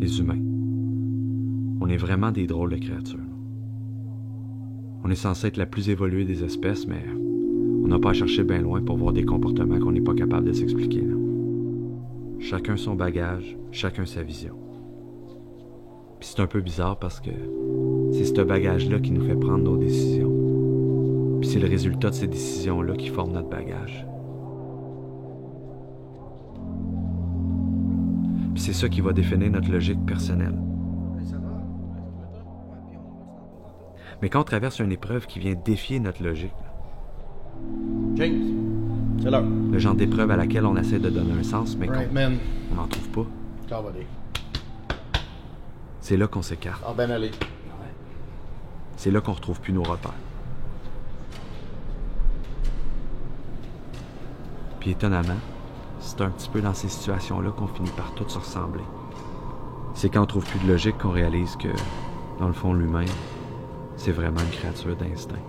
les humains. On est vraiment des drôles de créatures. On est censé être la plus évoluée des espèces, mais on n'a pas à chercher bien loin pour voir des comportements qu'on n'est pas capable de s'expliquer. Chacun son bagage, chacun sa vision. Puis c'est un peu bizarre parce que c'est ce bagage-là qui nous fait prendre nos décisions. Puis c'est le résultat de ces décisions-là qui forme notre bagage. Puis c'est ça qui va définir notre logique personnelle. Mais quand on traverse une épreuve qui vient défier notre logique, James, c'est l'heure. le genre d'épreuve à laquelle on essaie de donner un sens, mais Right, man. qu'on n'en trouve pas, Cavalier. c'est là qu'on s'écarte. Ah, ben allez. C'est là qu'on retrouve plus nos repères. Puis étonnamment, c'est un petit peu dans ces situations-là qu'on finit par toutes se ressembler. C'est quand on trouve plus de logique qu'on réalise que, dans le fond, l'humain, c'est vraiment une créature d'instinct.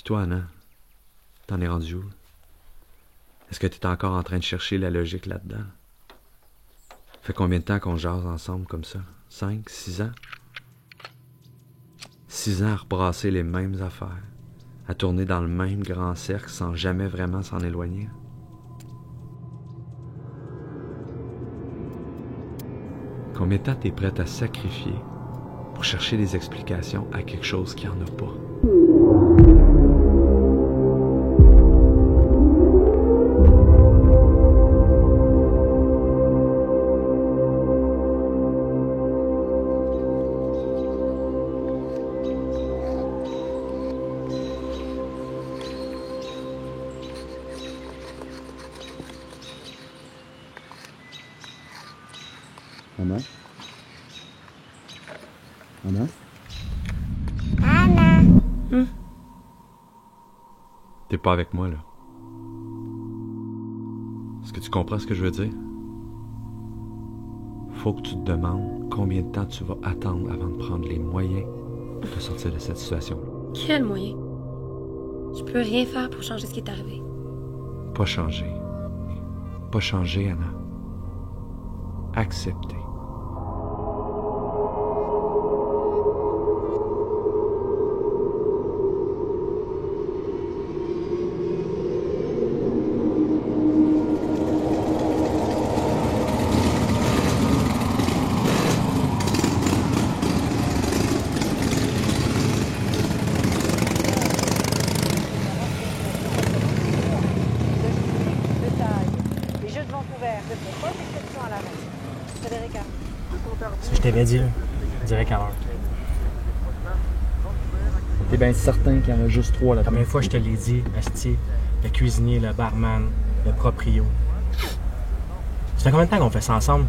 Toi, Anna, t'en es rendu où? Est-ce que t'es encore en train de chercher la logique là-dedans? Fait combien de temps qu'on jase ensemble comme ça? 5, 6 ans? 6 ans à rebrasser les mêmes affaires, à tourner dans le même grand cercle sans jamais vraiment s'en éloigner? Combien de temps t'es prête à sacrifier pour chercher des explications à quelque chose qui en a pas? Anna? Anna? Anna! T'es pas avec moi, là. Est-ce que tu comprends ce que je veux dire? Faut que tu te demandes combien de temps tu vas attendre avant de prendre les moyens de sortir de cette situation-là. Quel moyen? Je peux rien faire pour changer ce qui est arrivé. Pas changer. Pas changer, Anna. Accepter. Les Jeux de Vancouver ne font pas d'exception à la règle. Frédéric Ça, je t'avais dit, là. Direct à l'heure. T'es bien certain qu'il y en a juste 3 là. Combien de fois je te l'ai dit, asti, le cuisinier, le barman, le proprio. Ça fait combien de temps qu'on fait ça ensemble?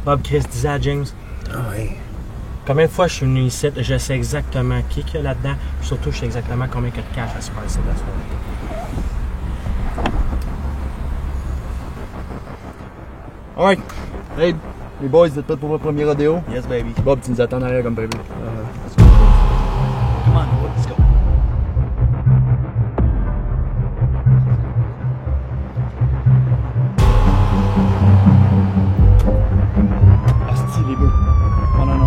Bob Chris disait à James. Ah oui. Combien de fois je suis venu ici, je sais exactement qui qu'il y a là-dedans, puis surtout je sais exactement combien il y a de cash à se faire ici de la soirée. Alright. Hey, les boys, vous êtes prêts pour votre premier rodéo? Yes, baby. Bob, tu nous attends derrière comme prévu. Come on, let's go. Asti, les bœufs. Oh non, non.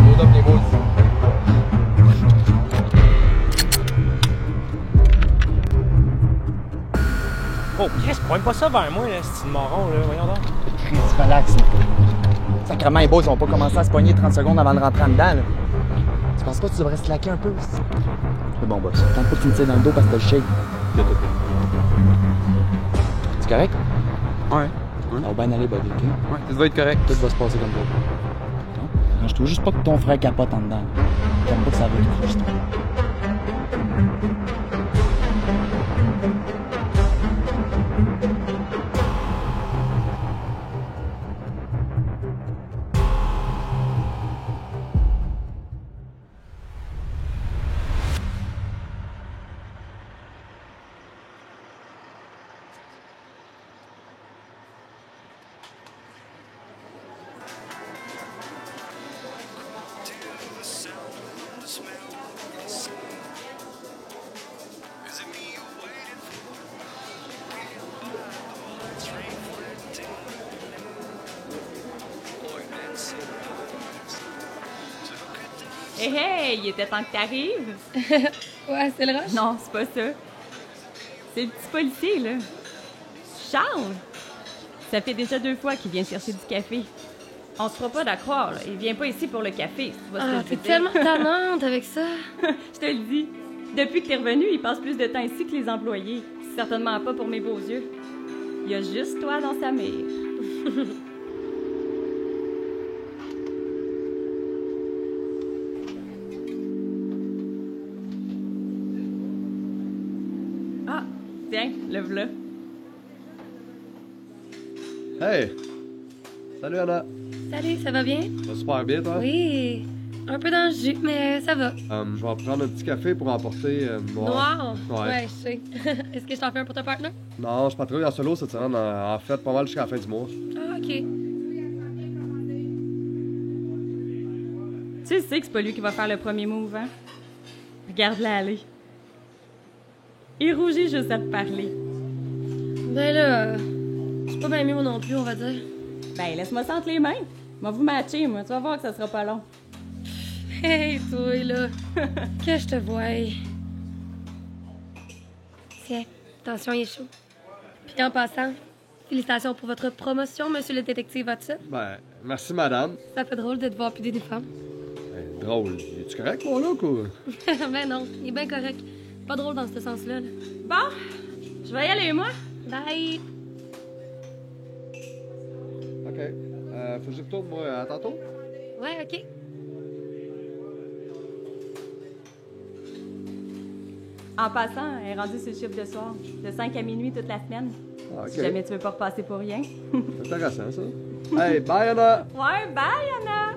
Load up les boys. Oh, Chris, pointe pas ça vers moi, là, c'est marron, là, voyons donc. Chris, relax. Là. Sacrément, les boys, ils vont pas commencer à se pogner 30 secondes avant de rentrer en dedans. Là. Tu penses pas que tu devrais slacker un peu? C'est bon, boss. Tente pas que tu me tires dans le dos parce que t'as le shake. C'est correct? Ouais. Ça va bien aller, Bobby, OK? Ouais, tout va être correct. Tout va se passer comme ça. Non, je trouve juste pas que ton frère capote en dedans. J'aime pas que ça va être juste. Hey, hey, il était temps que t'arrives. Ouais, c'est le rush. Non, c'est pas ça. C'est le petit policier, là. Charles! Ça fait déjà 2 fois qu'il vient chercher du café. On se fera pas d'accroire, là. Il vient pas ici pour le café, si tu vois ce que je veux T'es dire. tellement tannante avec ça. Je te le dis. Depuis que t'es revenu, il passe plus de temps ici que les employés. Certainement pas pour mes beaux yeux. Il y a juste toi dans sa mire. Ah, tiens, le v'là. Hey! Salut Anna! Salut, ça va bien? Ça va super bien, toi? Oui. Un peu dans le jus, mais ça va. Je vais prendre un petit café pour emporter Noir? Ouais. Je sais. Est-ce que je t'en fais un pour ton partenaire? Non, je patrouille en solo cette semaine, en fait, pas mal jusqu'à la fin du mois. Ah, OK. Tu sais que c'est pas lui qui va faire le premier move, hein? Regarde-la aller. Il rougit juste à te parler. Ben là, c'est pas bien mieux non plus, on va dire. Ben, laisse-moi sentir les mains. Moi, vous matcher, moi. Tu vas voir que ça sera pas long. Hey, toi, là. Que je te voie. Tiens, attention, il est chaud. Puis en passant, félicitations pour votre promotion, monsieur le détective Watson. Ben, merci madame. Ça fait drôle de te voir plus d'uniforme. Ben, drôle. Es-tu correct, mon look, ou? Ben non, il est bien correct. Pas drôle dans ce sens-là. Là. Bon, je vais y aller, moi. Bye! OK. Faut que je retourne, moi, à tantôt? Ouais, OK. En passant, elle est rendue sur le chiffre de soir. De 5 à minuit toute la semaine. Ah, OK. Si jamais tu veux pas repasser pour rien. C'est intéressant, ça. Hey, bye, Anna! Ouais, bye, Anna!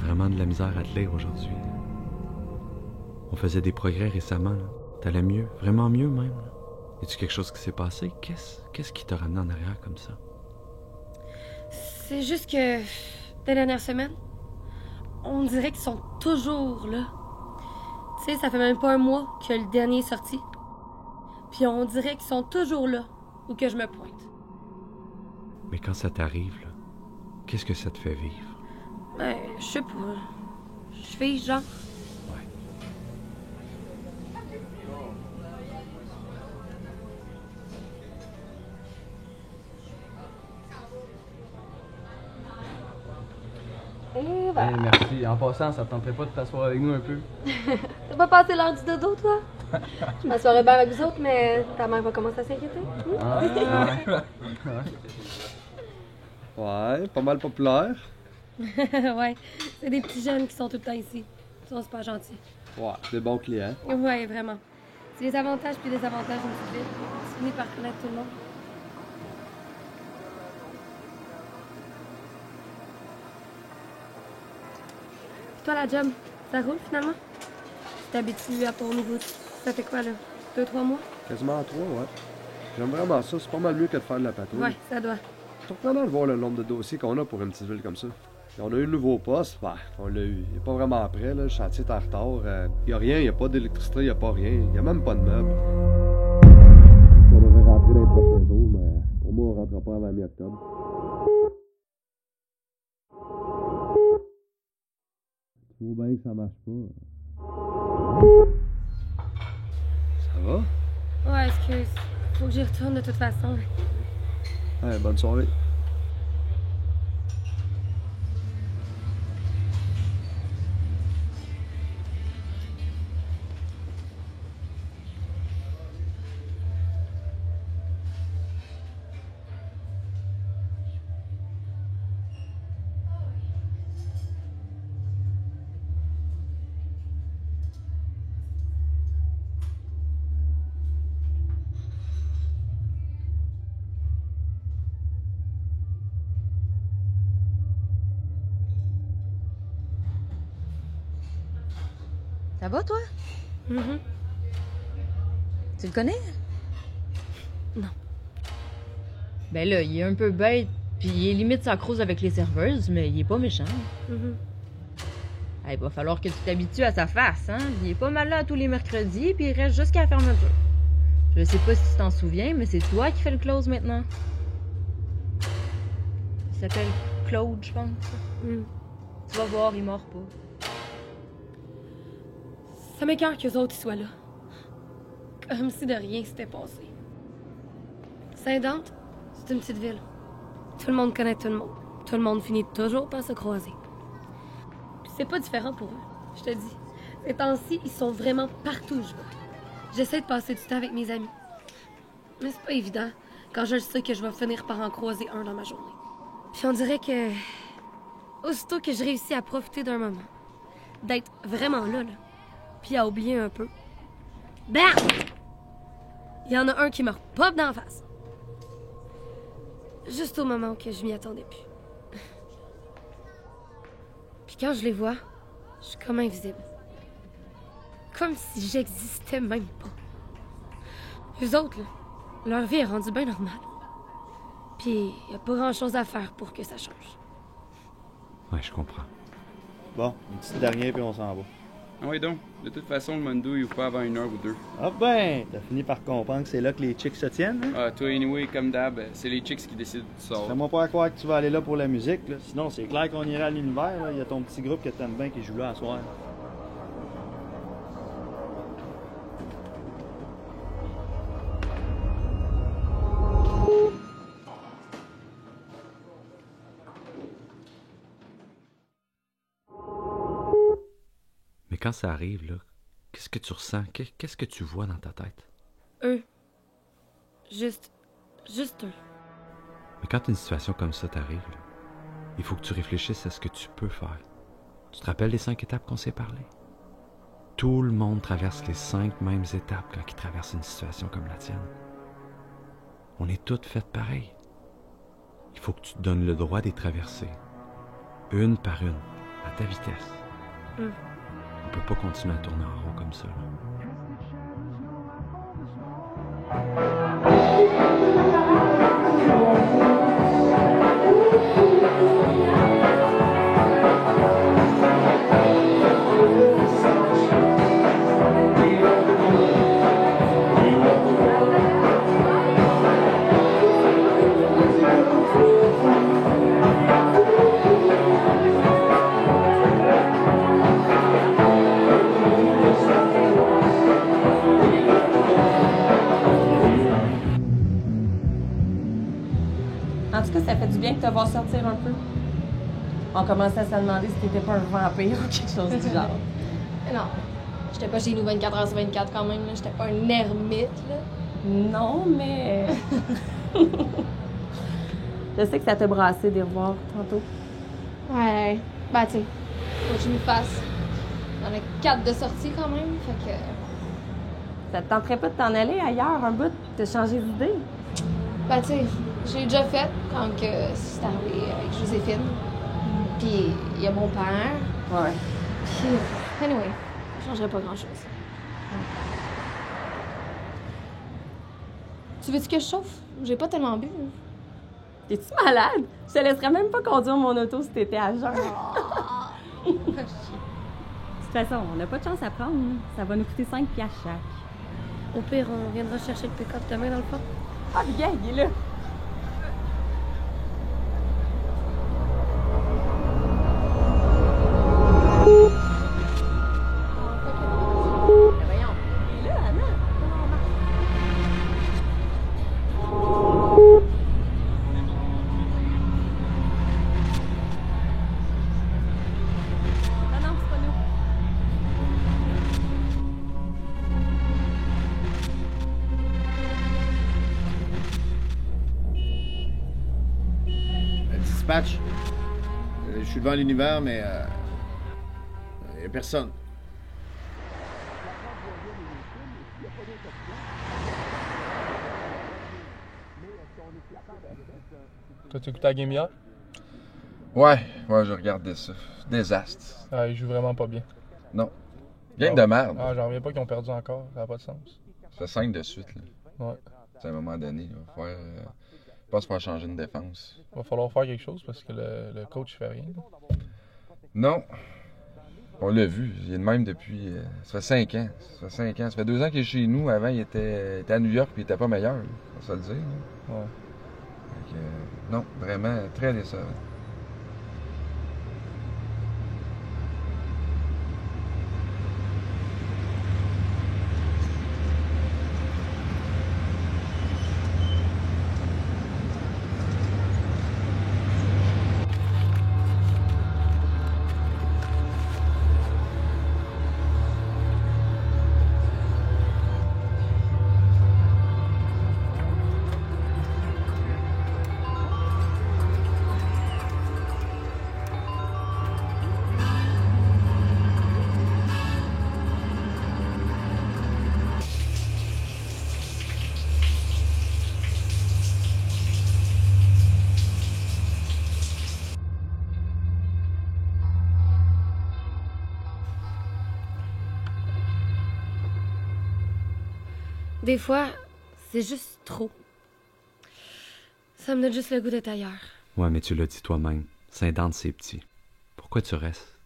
vraiment de la misère à te lire aujourd'hui. On faisait des progrès récemment, là. T'allais mieux, vraiment mieux même. Là. Y a-tu quelque chose qui s'est passé? Qu'est-ce qui t'a ramené en arrière comme ça? C'est juste que, des dernières semaines, on dirait qu'ils sont toujours là. Tu sais, ça fait même pas un mois que le dernier est sorti. Puis on dirait qu'ils sont toujours là, où que je me pointe. Mais quand ça t'arrive, là, qu'est-ce que ça te fait vivre? Ben, je sais pas. Je fais genre. Ouais. Et ben, Merci. En passant, ça te tenterait pas de t'asseoir avec nous un peu? t'as pas passé l'heure du dodo, toi? Je m'assoirais bien avec vous autres, mais ta mère va commencer à s'inquiéter. Ouais, pas mal populaire. Ouais, c'est des petits jeunes qui sont tout le temps ici. Ils sont super gentils. Ouais, des bons clients. Ouais, vraiment. C'est les avantages puis les désavantages d'une petite ville. Tu finis par connaître tout le monde. Puis toi, la job, ça roule finalement? Tu t'habitues à ton nouveau... Ça fait quoi, là? 2-3 mois? Quasiment 3, ouais. J'aime vraiment ça. C'est pas mal mieux que de faire de la patrouille. Ouais, ça doit. C'est surprenant de voir le nombre de dossiers qu'on a pour une petite ville comme ça. Et on a eu un nouveau poste, ben, on l'a eu. Il est pas vraiment prêt, là. Le chantier est en retard. Il y a rien, il y a pas d'électricité, il y a pas rien. Il y a même pas de meubles. On devrait rentrer dans les prochains jours, mais pour moi, on rentrera pas avant mi-octobre. Tu vois bien que ça marche pas. Ça va? Ouais, excuse. Faut que j'y retourne de toute façon. Ouais, bonne soirée. Ça va, toi? Mhm. Tu le connais? Non. Ben là, il est un peu bête, puis il est limite sa crouse avec les serveuses, mais il est pas méchant. Mhm. Il va falloir que tu t'habitues à sa face, hein? Il est pas mal là tous les mercredis, puis il reste jusqu'à la fermeture. Je sais pas si tu t'en souviens, mais c'est toi qui fais le close maintenant. Il s'appelle Claude, je pense. Mhm. Tu vas voir, il mord pas. Ça m'écoeure qu'eux autres y soient là. Comme si de rien s'était passé. Saint-Dante, c'est une petite ville. Tout le monde connaît tout le monde. Tout le monde finit toujours par se croiser. Puis c'est pas différent pour eux, je te dis. Ces temps-ci, ils sont vraiment partout où je vais. J'essaie de passer du temps avec mes amis. Mais c'est pas évident quand je sais que je vais finir par en croiser un dans ma journée. Puis on dirait que... Aussitôt que je réussis à profiter d'un moment, d'être vraiment là, puis à oublier un peu, BAM! Il y en a un qui me repop d'en face. Juste au moment où que je m'y attendais plus. Puis quand je les vois, je suis comme invisible. Comme si j'existais même pas. Eux autres, là, leur vie est rendue bien normale. Puis y a pas grand-chose à faire pour que ça change. Ouais, je comprends. Bon, une petite dernière puis on s'en va. Ah oui donc, de toute façon, le Mondo, il ouvre pas avant 1 heure ou 2. Ah ben, t'as fini par comprendre que c'est là que les chicks se tiennent, hein? Ah, toi, anyway, comme d'hab, c'est les chicks qui décident du sort. Fais-moi pas croire que tu vas aller là pour la musique, là. Sinon, c'est clair qu'on irait à l'univers, là. Il y a ton petit groupe que t'aimes bien qui joue là à soir. Mais quand ça arrive, là, qu'est-ce que tu ressens? Qu'est-ce que tu vois dans ta tête? Eux. Juste eux. Mais quand une situation comme ça t'arrive, là, il faut que tu réfléchisses à ce que tu peux faire. Tu te rappelles les 5 étapes qu'on s'est parlé? Tout le monde traverse les 5 mêmes étapes quand il traverse une situation comme la tienne. On est toutes faites pareil. Il faut que tu te donnes le droit d'y traverser, une par une, À ta vitesse. Mm. On peut pas continuer à tourner en rond comme ça, là. En tout cas, ça fait du bien de te voir sortir un peu. On commençait à se demander si t'étais pas un vampire ou quelque chose du genre. Non, j'étais pas chez nous 24 heures sur 24 quand même, là. J'étais pas un ermite, là. Non, mais... Je sais que ça t'a brassé de les revoir tantôt. Ouais, bah tu sais, faut que je m'y fasse. On a 4 de sortie quand même, fait que... Ça te tenterait pas de t'en aller ailleurs un bout, de changer d'idée? Bah tu sais, je l'ai déjà fait quand que c'est arrivé avec Joséphine. Puis il y a mon père. Ouais. Puis, anyway, ça changerait pas grand-chose. Tu veux-tu que je chauffe? J'ai pas tellement bu. T'es-tu malade? Je te laisserais même pas conduire mon auto si t'étais à jeun. De toute façon, on n'a pas de chance à prendre. Ça va nous coûter 5$ chaque. Au pire, on viendra chercher le pick-up demain dans le fond. Ah, le gars, il est là. Voyons. Il est là, Anna. Non, c'est pas nous. Dispatch. Je suis devant l'univers, mais il n'y a personne. T'as-tu écouté la game hier? Ouais, je regardais ça. Désastre. Ah, ils jouent vraiment pas bien. Non. Game de merde. Ah, j'en reviens pas qu'ils ont perdu encore. Ça n'a pas de sens. Ça fait 5 de suite, là. Ouais. C'est à un moment donné, il va falloir pas se faire changer une défense. Il va falloir faire quelque chose parce que le coach fait rien. Non. On l'a vu. Il est de même depuis... ça fait 5 ans. Ça fait 2 ans qu'il est chez nous. Avant, il était à New York puis il était pas meilleur. On va se le dire. Là. Ouais. Donc, non, vraiment très décevant. Des fois, c'est juste trop. Ça me donne juste le goût d'être ailleurs. Ouais, mais tu l'as dit toi-même. Saint-Dante, c'est petit. Pourquoi tu restes?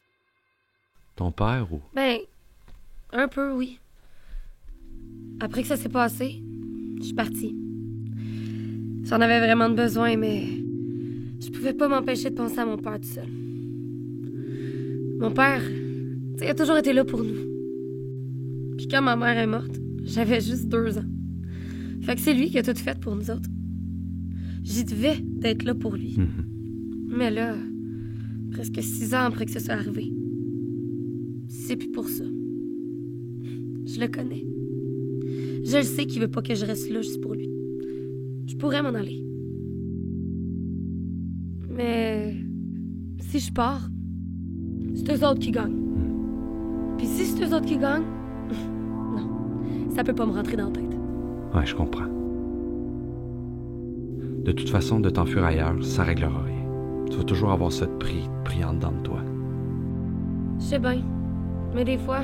Ton père ou... Ben, un peu, oui. Après que ça s'est passé, je suis partie. J'en avais vraiment de besoin, mais je pouvais pas m'empêcher de penser à mon père tout seul. Mon père, tu sais, il a toujours été là pour nous. Puis quand ma mère est morte, j'avais juste 2 ans. Fait que c'est lui qui a tout fait pour nous autres. J'y devais d'être là pour lui. Mais là, presque 6 ans après que ça soit arrivé, c'est plus pour ça. Je le connais. Je le sais qu'il veut pas que je reste là juste pour lui. Je pourrais m'en aller. Mais si je pars, c'est eux autres qui gagnent. Puis si c'est eux autres qui gagnent, non, ça peut pas me rentrer dans la tête. Ouais, je comprends. De toute façon, de t'enfuir ailleurs, ça réglera rien. Tu vas toujours avoir ça de pris en dedans de toi. Je sais bien. Mais des fois,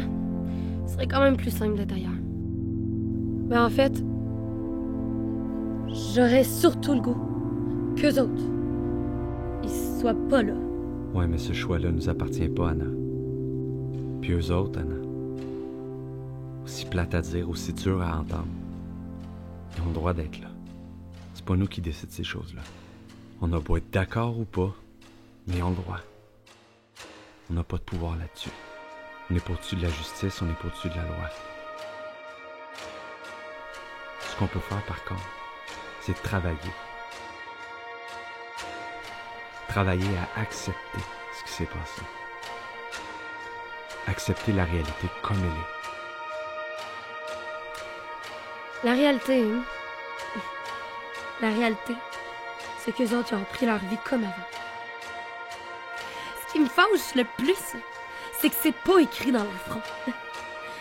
ce serait quand même plus simple d'être ailleurs. Mais en fait, j'aurais surtout le goût qu'eux autres, ils soient pas là. Ouais, mais ce choix-là nous appartient pas, Anna. Puis eux autres, Anna, aussi plate à dire, aussi dur à entendre, ils ont le droit d'être là. C'est pas nous qui décident ces choses-là. On a beau être d'accord ou pas, mais ils ont le droit. On n'a pas de pouvoir là-dessus. On n'est pas au-dessus de la justice, on n'est pas au-dessus de la loi. Ce qu'on peut faire, par contre, c'est travailler. Travailler à accepter ce qui s'est passé. Accepter la réalité comme elle est. La réalité, hein? La réalité, c'est qu'eux autres, ils ont pris leur vie comme avant. Ce qui me fâche le plus, c'est que c'est pas écrit dans leur front.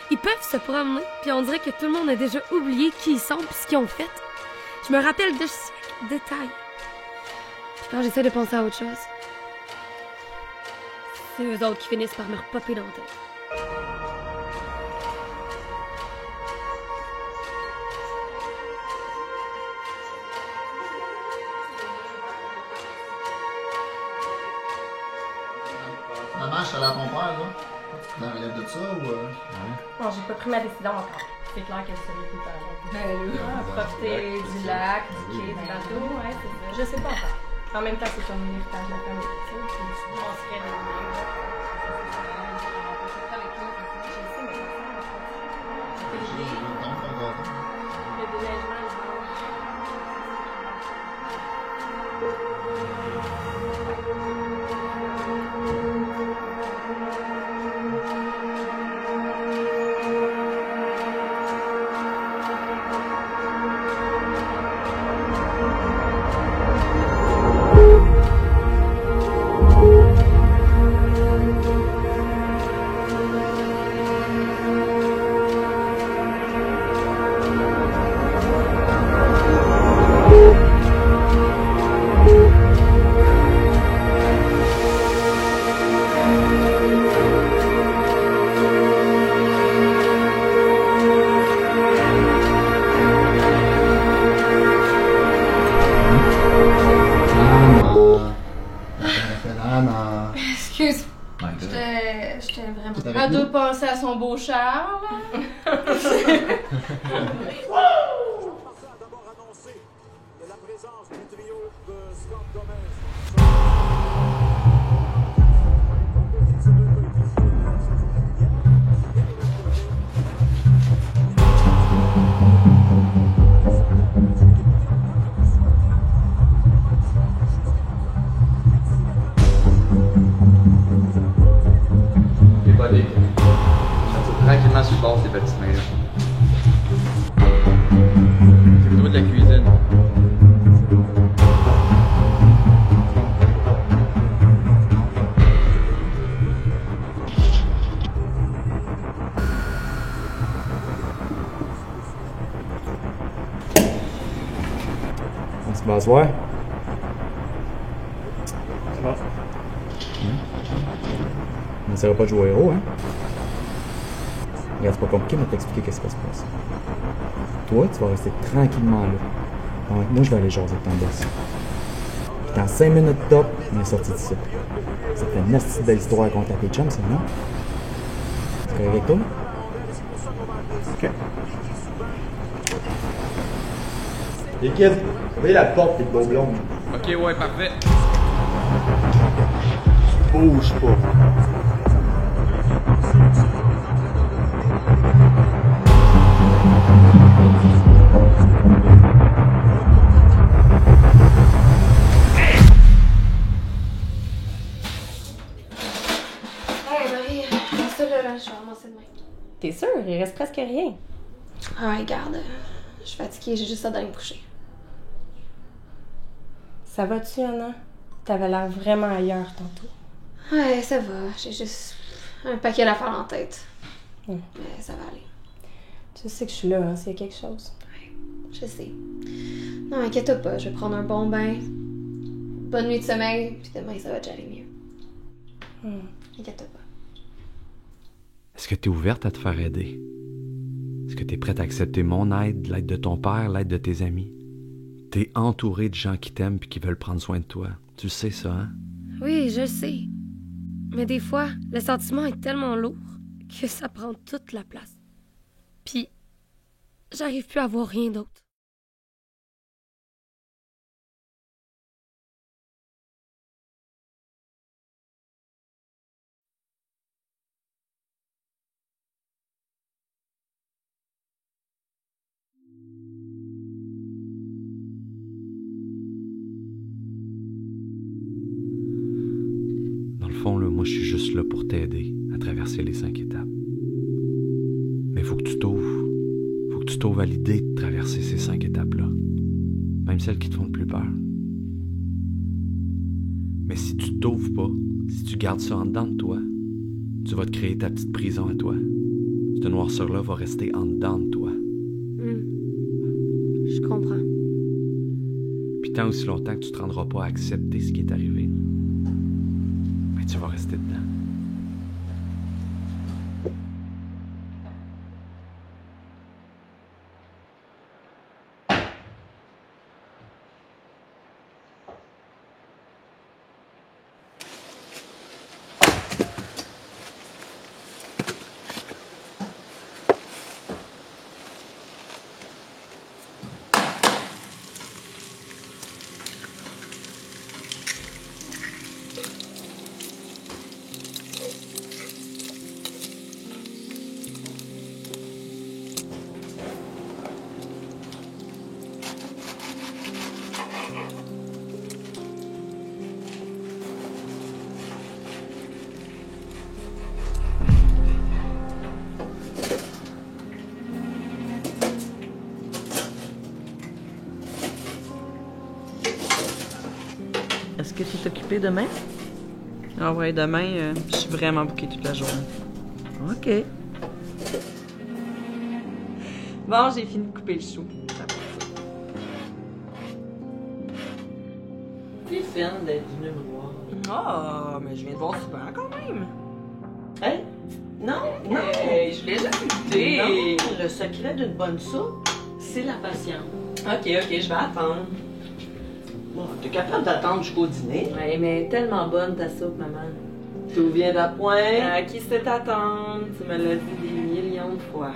Ils peuvent se promener, puis on dirait que tout le monde a déjà oublié qui ils sont puis ce qu'ils ont fait. Je me rappelle de chaque détail. Puis quand j'essaie de penser à autre chose, c'est eux autres qui finissent par me repopper dans la tête. Maman, je suis allé à ton père, là. Tu te relèves de ça ou. Non, j'ai pas pris ma décision encore. C'est clair que c'est tout à l'heure. Profiter du lac, du quai, du bateau, ouais, c'est ça. Je sais pas encore. En même temps, c'est comme un héritage de la famille. Tu sais, puis on serait le déneigement, Excuse. J'étais vraiment... Elle doit penser à son beau Charles. Tranquillement sur le bord, ces petites mains-là. C'est le de la cuisine. On se va asseoir. Ça va. On n'essaiera pas de jouer au héros, hein? Regarde, c'est pas compliqué, mais t'expliquer qu'est-ce qui se passe. Toi, tu vas rester tranquillement là. Pendant que moi, je vais aller jaser avec ton boss. Puis dans 5 minutes top, on est sorti d'ici. Ça fait une petite belle histoire à raconter à tes chums, ça, non? C'est correct avec toi? Ok. Les kids, ouvrez la porte et le beau blond. Ok, ouais, parfait. Bouge pas. Hey Marie, ça là, je vais ramasser demain. T'es sûre? Il reste presque rien. Ah ouais, regarde, je suis fatiguée, j'ai juste hâte d'aller me coucher. Ça va-tu, Anna? T'avais l'air vraiment ailleurs tantôt. Ouais, ça va, j'ai juste un paquet d'affaires en tête. Mais ça va aller. Tu sais que je suis là, hein, s'il y a quelque chose. Ouais, je sais. Non, inquiète-toi pas, je vais prendre un bon bain. Bonne nuit de sommeil, puis demain ça va déjà aller mieux. Inquiète-toi pas. Est-ce que tu es ouverte à te faire aider? Est-ce que tu es prête à accepter mon aide, l'aide de ton père, l'aide de tes amis? Tu es entouré de gens qui t'aiment et qui veulent prendre soin de toi. Tu sais ça, hein? Oui, je le sais. Mais des fois, le sentiment est tellement lourd que ça prend toute la place. Puis, j'arrive plus à voir rien d'autre. Dans le fond, là, moi, je suis juste là pour t'aider à traverser les 5 étapes. Mais faut que tu t'ouvres. Faut que tu t'ouvres à l'idée de traverser ces 5 étapes-là. Même celles qui te font le plus peur. Mais si tu t'ouvres pas, si tu gardes ça en dedans de toi, tu vas te créer ta petite prison à toi. Cette noirceur-là va rester en dedans de toi. Je comprends. Puis tant aussi longtemps que tu te rendras pas à accepter ce qui est arrivé, ben tu vas rester dedans. Est-ce que tu es occupé demain? Ah ouais, demain, je suis vraiment bouquée toute la journée. OK. Bon, j'ai fini de couper le chou. C'est fine d'être venue me voir. Ah, mais je viens de voir super quand même. Hein? Non, je l'ai jamais goûté. Non, le secret d'une bonne soupe, c'est la patience. OK, je vais attendre. Bon, t'es capable d'attendre jusqu'au dîner. Ouais, mais tellement bonne ta soupe, maman. Tout vient d'appoint. À qui c'est attendre? Tu me l'as dit des millions de fois.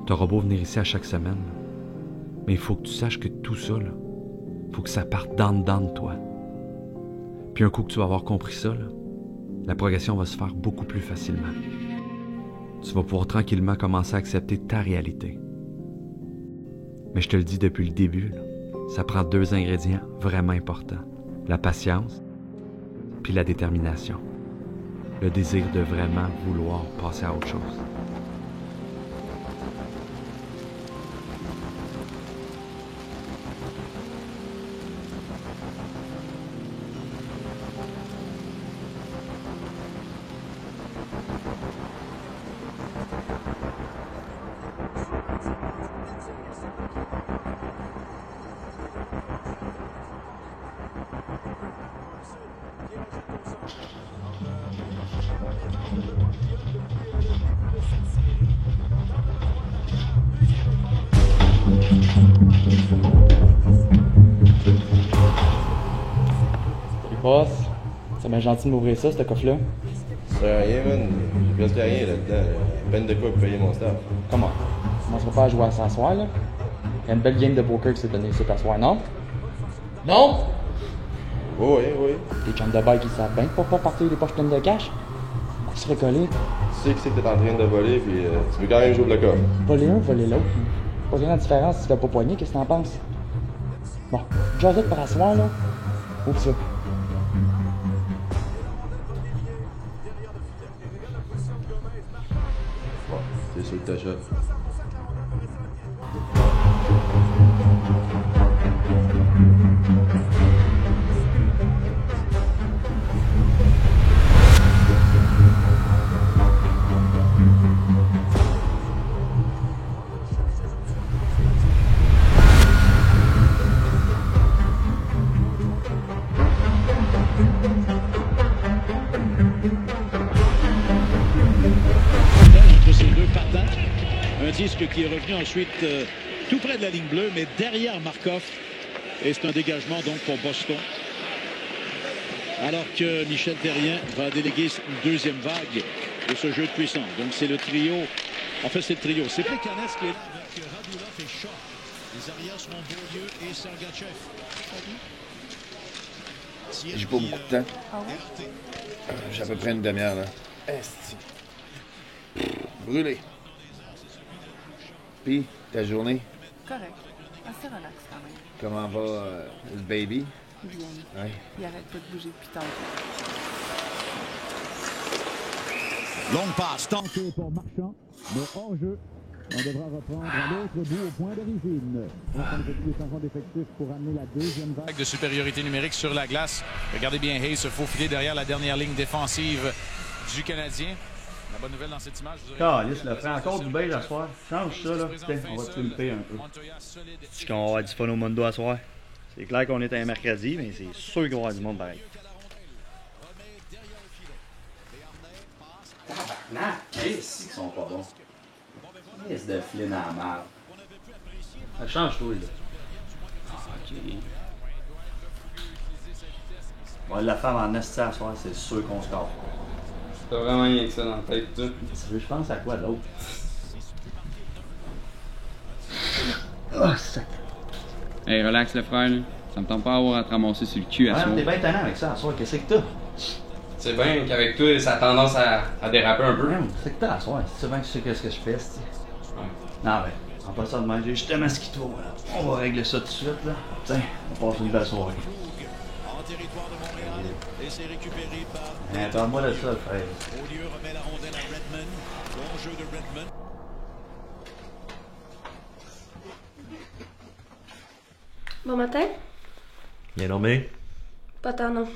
T'auras beau venir ici à chaque semaine, mais il faut que tu saches que tout ça, là, faut que ça parte dans de toi. Puis un coup que tu vas avoir compris ça, là, la progression va se faire beaucoup plus facilement. Tu vas pouvoir tranquillement commencer à accepter ta réalité. Mais je te le dis depuis le début, là, ça prend 2 ingrédients vraiment importants. La patience, puis la détermination. Le désir de vraiment vouloir passer à autre chose. Boss, c'est bien gentil de m'ouvrir ça, ce coffre-là. Ça sert à rien, man. J'ai presque rien là-dedans. Peine de quoi pour payer mon staff. Comment? On commencera pas à jouer à s'asseoir, là? Il y a une belle game de poker qui s'est donnée ici à soir, non? Non! Oui. Les chums de bail qui savent bien pour pas partir les poches pleines de cash. On se recoller. Tu sais que c'est que t'es en train de voler, puis tu veux quand même jouer au bloc-off. Voler un, voler l'autre. Pas rien de différence si tu fais pas poigner, qu'est-ce que t'en penses? Bon, j'arrête par asseoir, là. Ouvre ça. C'est sûr que t'achètes. disque qui est revenu ensuite tout près de la ligne bleue, mais derrière Markov. Et c'est un dégagement donc pour Boston. Alors que Michel Therrien va déléguer une deuxième vague de ce jeu de puissance. Donc c'est le trio. En fait, c'est le trio. C'est Plekanec qui est là avec Radulov et Shaw. Les arrières seront Beaulieu et Sergachev. J'ai pas beaucoup de temps. J'ai à peu près une demi-heure, là. Esti. Brûlé. Puis, ta journée? Correct. Assez relax quand même. Comment va le baby? Bien. Ouais. Il arrête pas de bouger depuis tantôt. Longue passe tentée pour Marchand, mais hors jeu. On devra reprendre à l'autre bout au point d'origine. On va effectuer changement d'effectif pour amener la deuxième vague de supériorité numérique sur la glace. Regardez bien Hayes se faufiler derrière la dernière ligne défensive du Canadien. La bonne nouvelle dans cette image... Calice, le frère, encore du beige à soir. Change ça, là. Tiens, on va te pimper un peu. C'est qu'on va avoir du fun au Mundo à soir. C'est clair qu'on est un mercredi, mais c'est sûr qu'il va y avoir du monde pareil. Non, les ici qui sont pas bons. Laisse de filer dans la merde. Ça change tout, là. Ok. On va la faire en esti à soir, c'est sûr qu'on score. T'as vraiment rien que ça dans la tête, toi. Je pense à quoi d'autre? Oh, sac. Hey, relax le frère, là. Ça me tente pas d'avoir à te ramasser sur le cul à soir. T'es bien étonnant avec ça à soir, qu'est-ce que t'as? C'est bien qu'avec toi, ça a tendance à déraper un peu. C'est que t'as à soir, c'est bien que tu sais qu'est-ce que je fais, c'ti. Ouais. Non, ben, en passant de manger, justement ce qu'il te faut, là. On va régler ça tout de suite, là. Tiens, on passe une belle soirée. En territoire de Montréal, et c'est récupéré par... Attends-moi de ça, frère. Beaulieu remet la rondelle à Redmond. Bon jeu de Redmond. Bon matin. Bien nommé. Pas tant, non.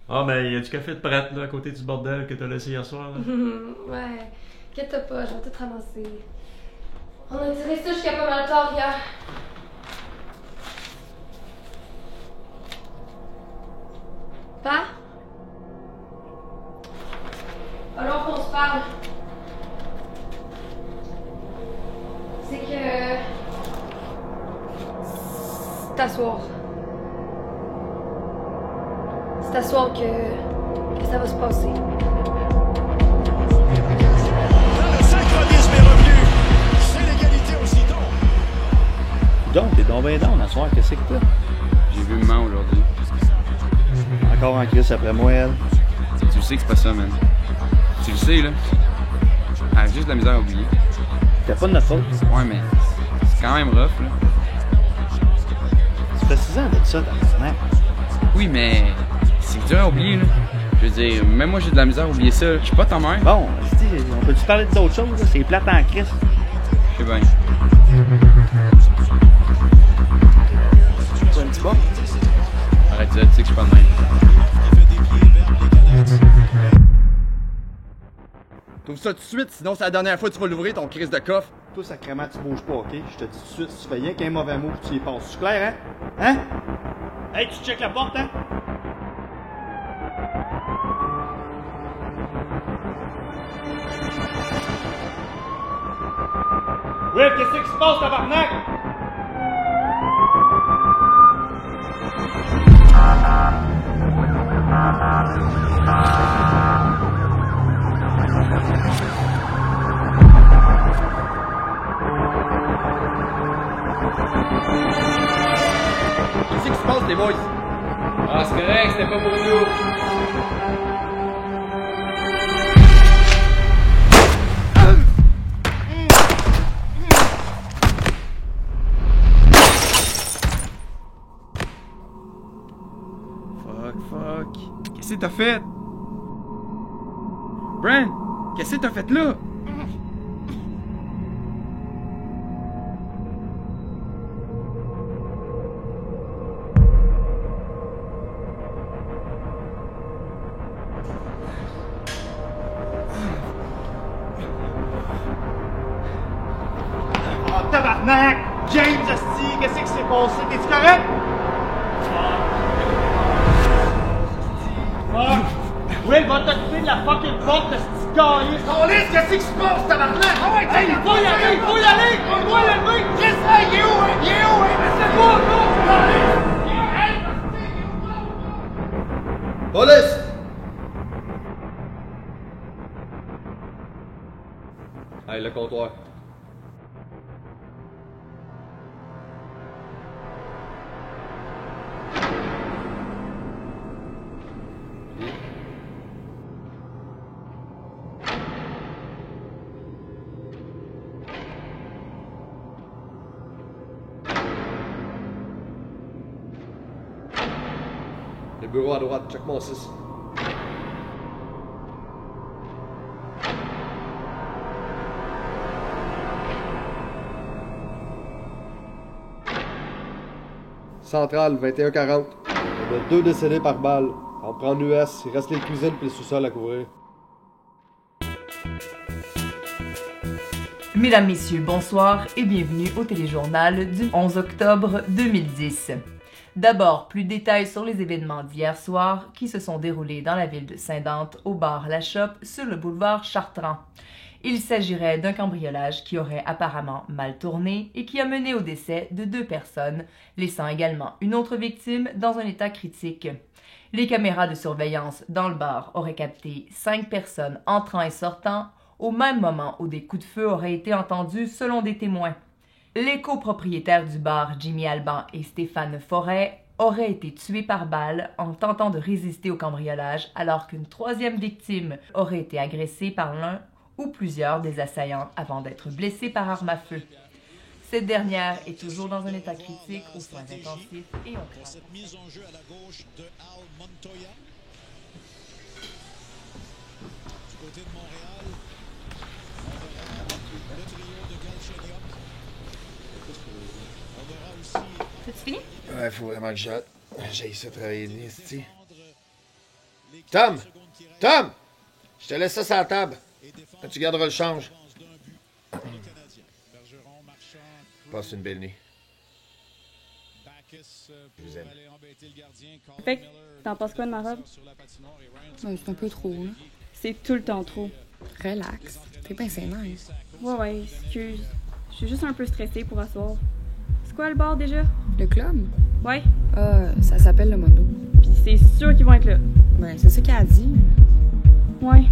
Ah, mais il y a du café de prête, là, à côté du bordel que t'as laissé hier soir, là. Ouais. Inquiète pas, je vais tout ramasser. On a tiré ça jusqu'à pas mal tard hier. Pas? Alors qu'on se parle. C'est que... C'est à soir. C'est à soir que ça va se passer. Le synchronisme est revenu. C'est l'égalité aussitôt. Donc, t'es donc bien down à soir, qu'est-ce que t'as? J'ai vu maman aujourd'hui. Encore en crise après moi, elle. Tu sais que c'est pas ça, man. Tu le sais, là. Elle a juste de la misère à oublier. T'as pas de notre faute. Ouais, mais c'est quand même rough, là. Ça fait 6 ans de ça, t'as mère. Oui, mais c'est dur à oublier, là. Je veux dire, même moi, j'ai de la misère à oublier ça. Je suis pas ta mère. Bon, on peut-tu parler d'autres choses, là? C'est plate en crise. Je sais bien. Tu as un petit bon? Arrête ça, tu sais que je suis pas de même. Trouve ça tout de suite, sinon c'est la dernière fois que tu vas l'ouvrir ton crise de coffre. Toi, sacrément, tu bouges pas, ok? Je te dis tout de suite, si tu fais rien qu'un mauvais mot, tu y passes. C'est clair, hein? Hein? Hey, tu checkes la porte, hein? Oui, qu'est-ce qui se passe, tabarnak? Qu'est-ce qui se passe, les boys? Ah, c'est correct, c'était pas pour nous. Fuck. Qu'est-ce que t'as fait? Bran, qu'est-ce que t'as fait là? Oh, tabarnak! James, asti, qu'est-ce qui s'est passé? T'es-tu correct? Fuck! Will, va t'occuper de la fucking porte, asti! Calice! Calice, qu'est-ce qui se passe, tabarnak? Ah ouais, tiens, il faut y aller! Il faut y aller! On doit l'enlever! Qu'est-ce que il est où, hein? Il est où, hein? Mais c'est pas, non! Police! Allez, le comptoir. Le bureau à droite, check mon 6. Centrale, 2140. On a 2 décédés par balle. On prend en US, il reste les cuisines et les sous-sols à couvrir. Mesdames, Messieurs, bonsoir et bienvenue au téléjournal du 11 octobre 2010. D'abord, plus de détails sur les événements d'hier soir qui se sont déroulés dans la ville de Saint-Dante au bar La Chope sur le boulevard Chartrand. Il s'agirait d'un cambriolage qui aurait apparemment mal tourné et qui a mené au décès de 2 personnes, laissant également une autre victime dans un état critique. Les caméras de surveillance dans le bar auraient capté 5 personnes entrant et sortant au même moment où des coups de feu auraient été entendus selon des témoins. Les copropriétaires du bar, Jimmy Alban et Stéphane Forêt, auraient été tués par balle en tentant de résister au cambriolage alors qu'une 3e victime aurait été agressée par l'un ou plusieurs des assaillants avant d'être blessée par arme à feu. Cette dernière est toujours dans un état critique aux soins intensifs et on craint. Cette mise en jeu à la gauche de Al Montoya. Du côté de Montréal, on verra le trio de Galchenyuk. On verra aussi... C'est fini? Ouais, faut vraiment que j'aille ça travailler ici. Tom! Tom! Je te laisse ça sur la table. Tu garderas le change. Passe une belle nuit. Je vous aime. Fait que, t'en penses quoi de ma robe? Ouais, c'est un peu trop, là. C'est tout le temps trop. Relax. T'es bien c'est nice. Ouais, excuse. Je suis juste un peu stressée pour asseoir. C'est quoi le bar déjà? Le club? Ouais. Ça s'appelle le Mondo. Puis c'est sûr qu'ils vont être là. Ben, c'est ça qu'elle a dit. Ouais.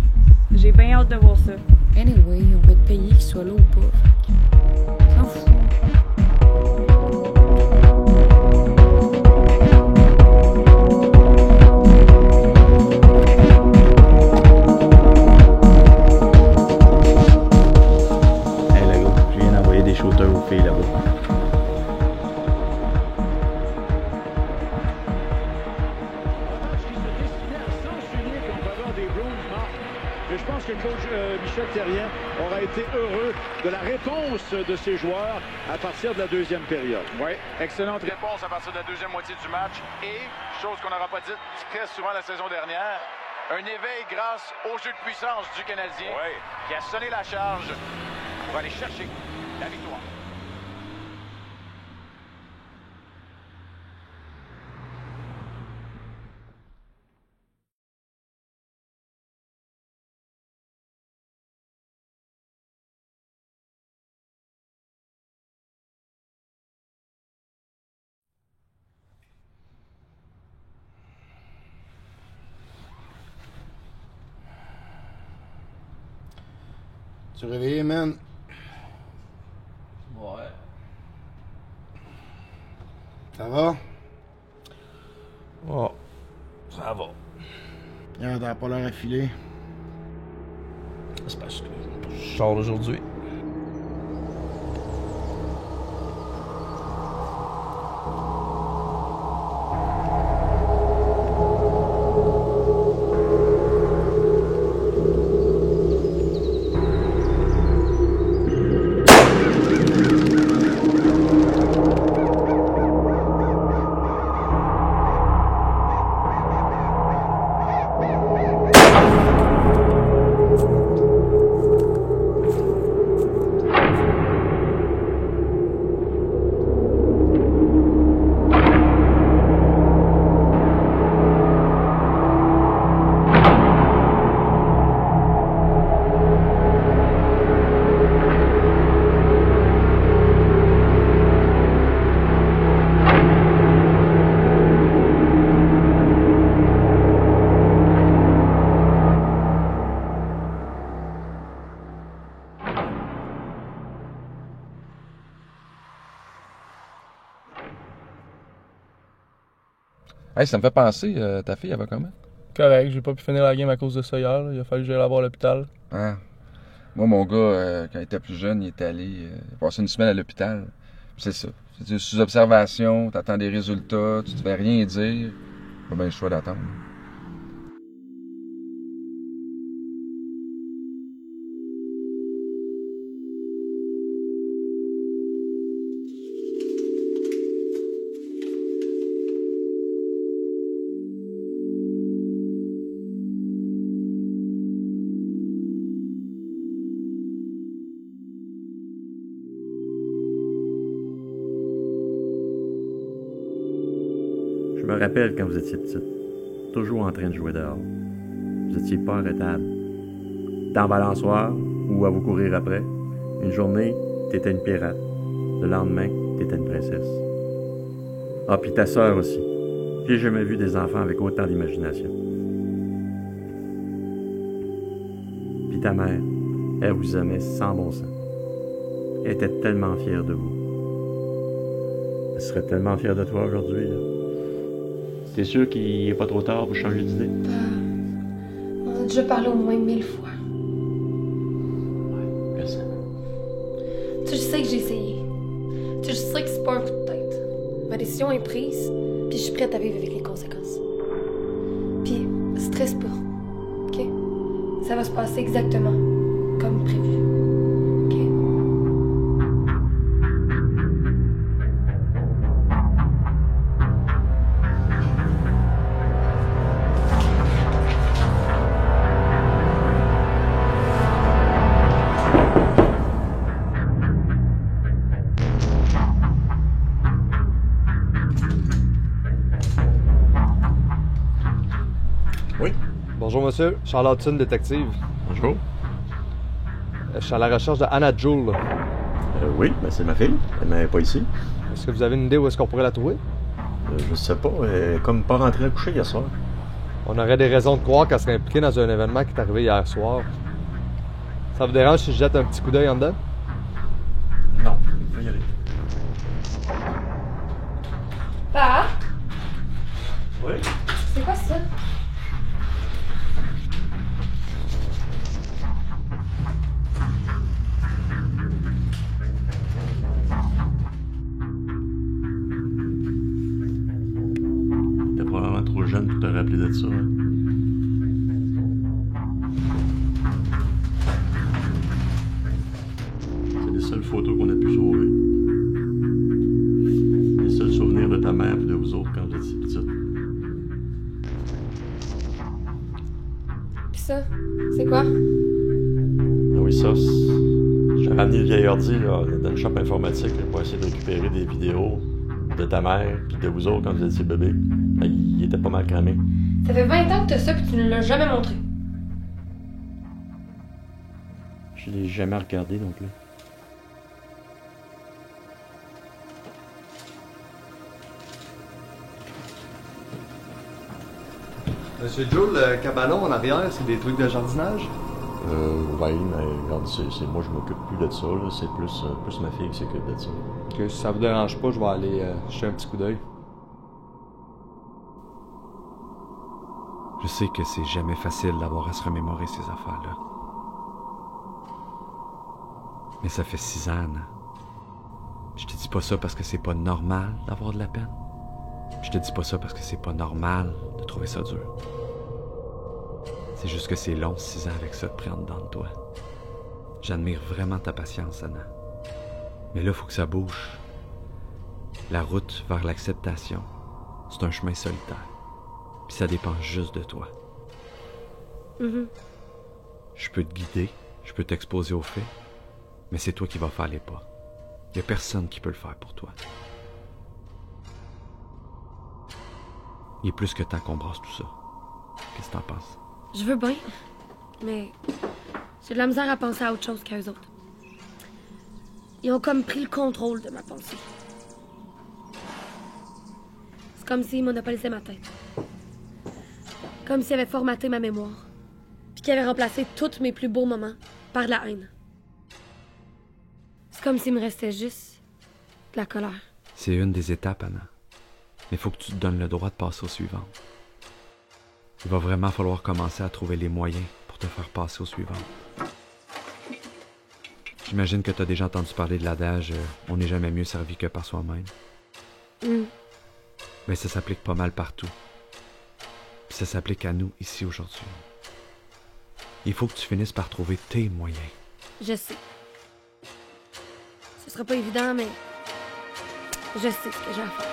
J'ai bien hâte de voir ça. Anyway, on va être payé qu'il soit là ou pas. Fait que... s'en fout. Hey le gars, je viens d'envoyer des shooters aux filles là-bas. Mais je pense que le coach Michel Therrien aura été heureux de la réponse de ses joueurs à partir de la 2e période. Oui, excellente réponse à partir de la 2e moitié du match. Et, chose qu'on n'aura pas dite très souvent la saison dernière, un éveil grâce au jeu de puissance du Canadien qui a sonné la charge pour aller chercher la victoire. Tu es réveillé, man? Ouais. Ça va? Oh, ça va. T'as pas l'air affilé. C'est parce que je sors aujourd'hui. Hey, ça me fait penser, ta fille, elle va comment? Correct, j'ai pas pu finir la game à cause de ça hier. Là. Il a fallu que j'aille la voir à l'hôpital. Ah. Moi, mon gars, quand il était plus jeune, il est allé... il a passé une semaine à l'hôpital. C'est ça. C'est sous observation, t'attends des résultats, tu te fais rien dire. Pas bien le choix d'attendre. Je me rappelle quand vous étiez petite, toujours en train de jouer dehors. Vous étiez pas arrêtable. T'es en balançoire ou à vous courir après. Une journée, t'étais une pirate. Le lendemain, t'étais une princesse. Ah, puis ta sœur aussi. J'ai jamais vu des enfants avec autant d'imagination. Puis ta mère, elle vous aimait sans bon sens. Elle était tellement fière de vous. Elle serait tellement fière de toi aujourd'hui, là. T'es sûr qu'il n'est pas trop tard pour changer d'idée? On a déjà parlé au moins 1000 fois. Ouais, je sais. Tu sais que j'ai essayé. Tu sais que c'est pas un coup de tête. Ma décision est prise, puis je suis prête à vivre avec les conséquences. Puis, stresse pas. OK? Ça va se passer exactement comme prévu. OK? Oui. Bonjour, monsieur. Charles Hudson, détective. Bonjour. Je suis à la recherche de Anna Jewell. Oui, ben c'est ma fille. Elle n'est pas ici. Est-ce que vous avez une idée où est-ce qu'on pourrait la trouver? Je sais pas. Elle est comme pas rentrée à coucher hier soir. On aurait des raisons de croire qu'elle serait impliquée dans un événement qui est arrivé hier soir. Ça vous dérange si je jette un petit coup d'œil en dedans? Non, il faut y aller. Pa? Oui? C'est quoi ça? T'es probablement trop jeune pour te rappeler de ça, hein? C'est les seules photos qu'on a pu sauver. Les seuls souvenirs de ta mère et de vous autres quand vous étiez petites. Pis ça, c'est quoi? Ah oui, ça, j'ai ramené le vieil ordi là, dans une shop informatique là, pour essayer de récupérer des vidéos de ta mère et de vous autres quand vous étiez bébé. Ben, il était pas mal cramé. Ça fait 20 ans que t'as ça pis tu ne l'as jamais montré. Je l'ai jamais regardé non plus. Monsieur Joe, le cabanon en arrière, c'est des trucs de jardinage? Oui, mais regarde, c'est moi je m'occupe plus de ça, là. C'est plus ma fille qui s'occupe de ça. Ok, si ça vous dérange pas, je vais aller jeter un petit coup d'œil. Je sais que c'est jamais facile d'avoir à se remémorer ces affaires-là. Mais ça fait 6 ans, Anna. Je te dis pas ça parce que c'est pas normal d'avoir de la peine. Je te dis pas ça parce que c'est pas normal de trouver ça dur. C'est juste que c'est long, 6 ans avec ça de prendre dans de toi. J'admire vraiment ta patience, Anna. Mais là, faut que ça bouge. La route vers l'acceptation, c'est un chemin solitaire. Puis ça dépend juste de toi. Je peux te guider, je peux t'exposer aux faits, mais c'est toi qui vas faire les pas. Il y a personne qui peut le faire pour toi. Il est plus que temps qu'on brasse tout ça. Qu'est-ce que t'en penses? Je veux bien, mais j'ai de la misère à penser à autre chose qu'à eux autres. Ils ont comme pris le contrôle de ma pensée. C'est comme s'ils monopolisaient ma tête. Comme s'ils avaient formaté ma mémoire. Puis qu'ils avaient remplacé tous mes plus beaux moments par de la haine. C'est comme s'il me restait juste de la colère. C'est une des étapes, Anna. Mais il faut que tu te donnes le droit de passer au suivant. Il va vraiment falloir commencer à trouver les moyens pour te faire passer au suivant. J'imagine que tu as déjà entendu parler de l'adage « on n'est jamais mieux servi que par soi-même ». Mais ça s'applique pas mal partout. Puis ça s'applique à nous ici aujourd'hui. Il faut que tu finisses par trouver tes moyens. Je sais. Ce sera pas évident, mais je sais ce que j'ai à faire.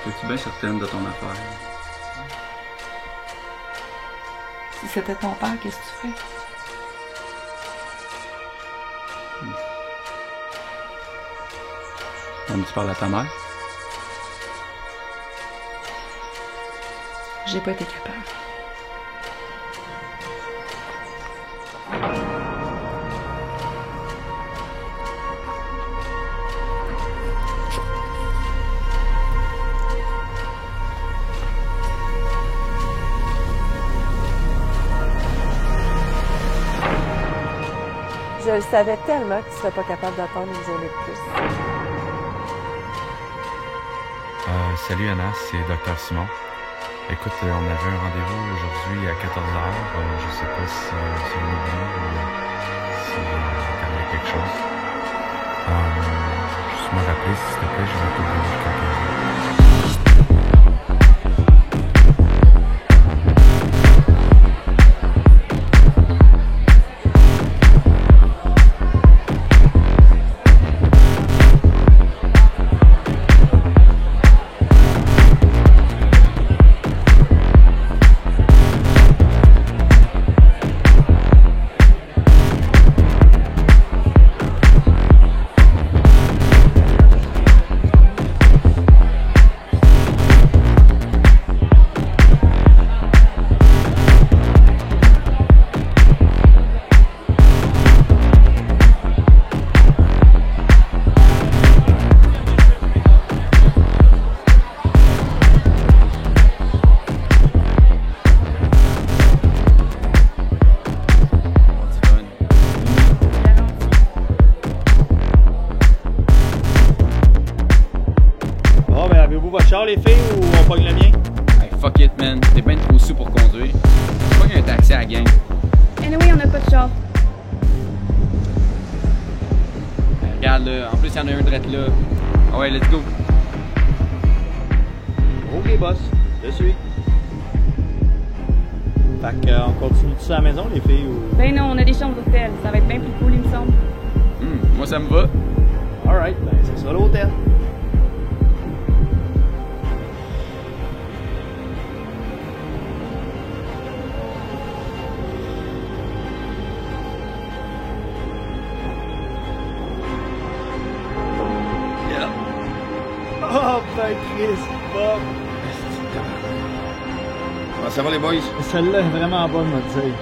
Es-tu bien certaine de ton affaire? Si c'était ton père, qu'est-ce que tu ferais? Tu parles à ta mère? J'ai pas été capable. Je le savais tellement que tu serais pas capable d'attendre une journée de plus. Salut Anna, c'est Dr Simon. Écoute, on avait un rendez-vous aujourd'hui à 14h. Je sais pas si c'est un oubli ou si t'avais quelque chose. Juste me rappeler, s'il te plaît, je vais t'oublier jusqu'à 15h. Les filles ou on pogne le mien? Hey, fuck it, man. T'es bien trop sous pour conduire. Pogne un taxi à la gang. Anyway, on n'a pas de char. Regarde là, en plus il y en a un drette là. Ah ouais, let's go. Ok, boss. Je suis. Fait qu'on continue tout ça à la maison, les filles, ou... Ben non, on a des chambres d'hôtel. Ça va être bien plus cool, il me semble. Moi, ça me va. Alright, ben c'est ça l'hôtel. Oh, ben Chris, Bob! Comment ça va les boys? Celle-là est vraiment bonne, moi, tu sais.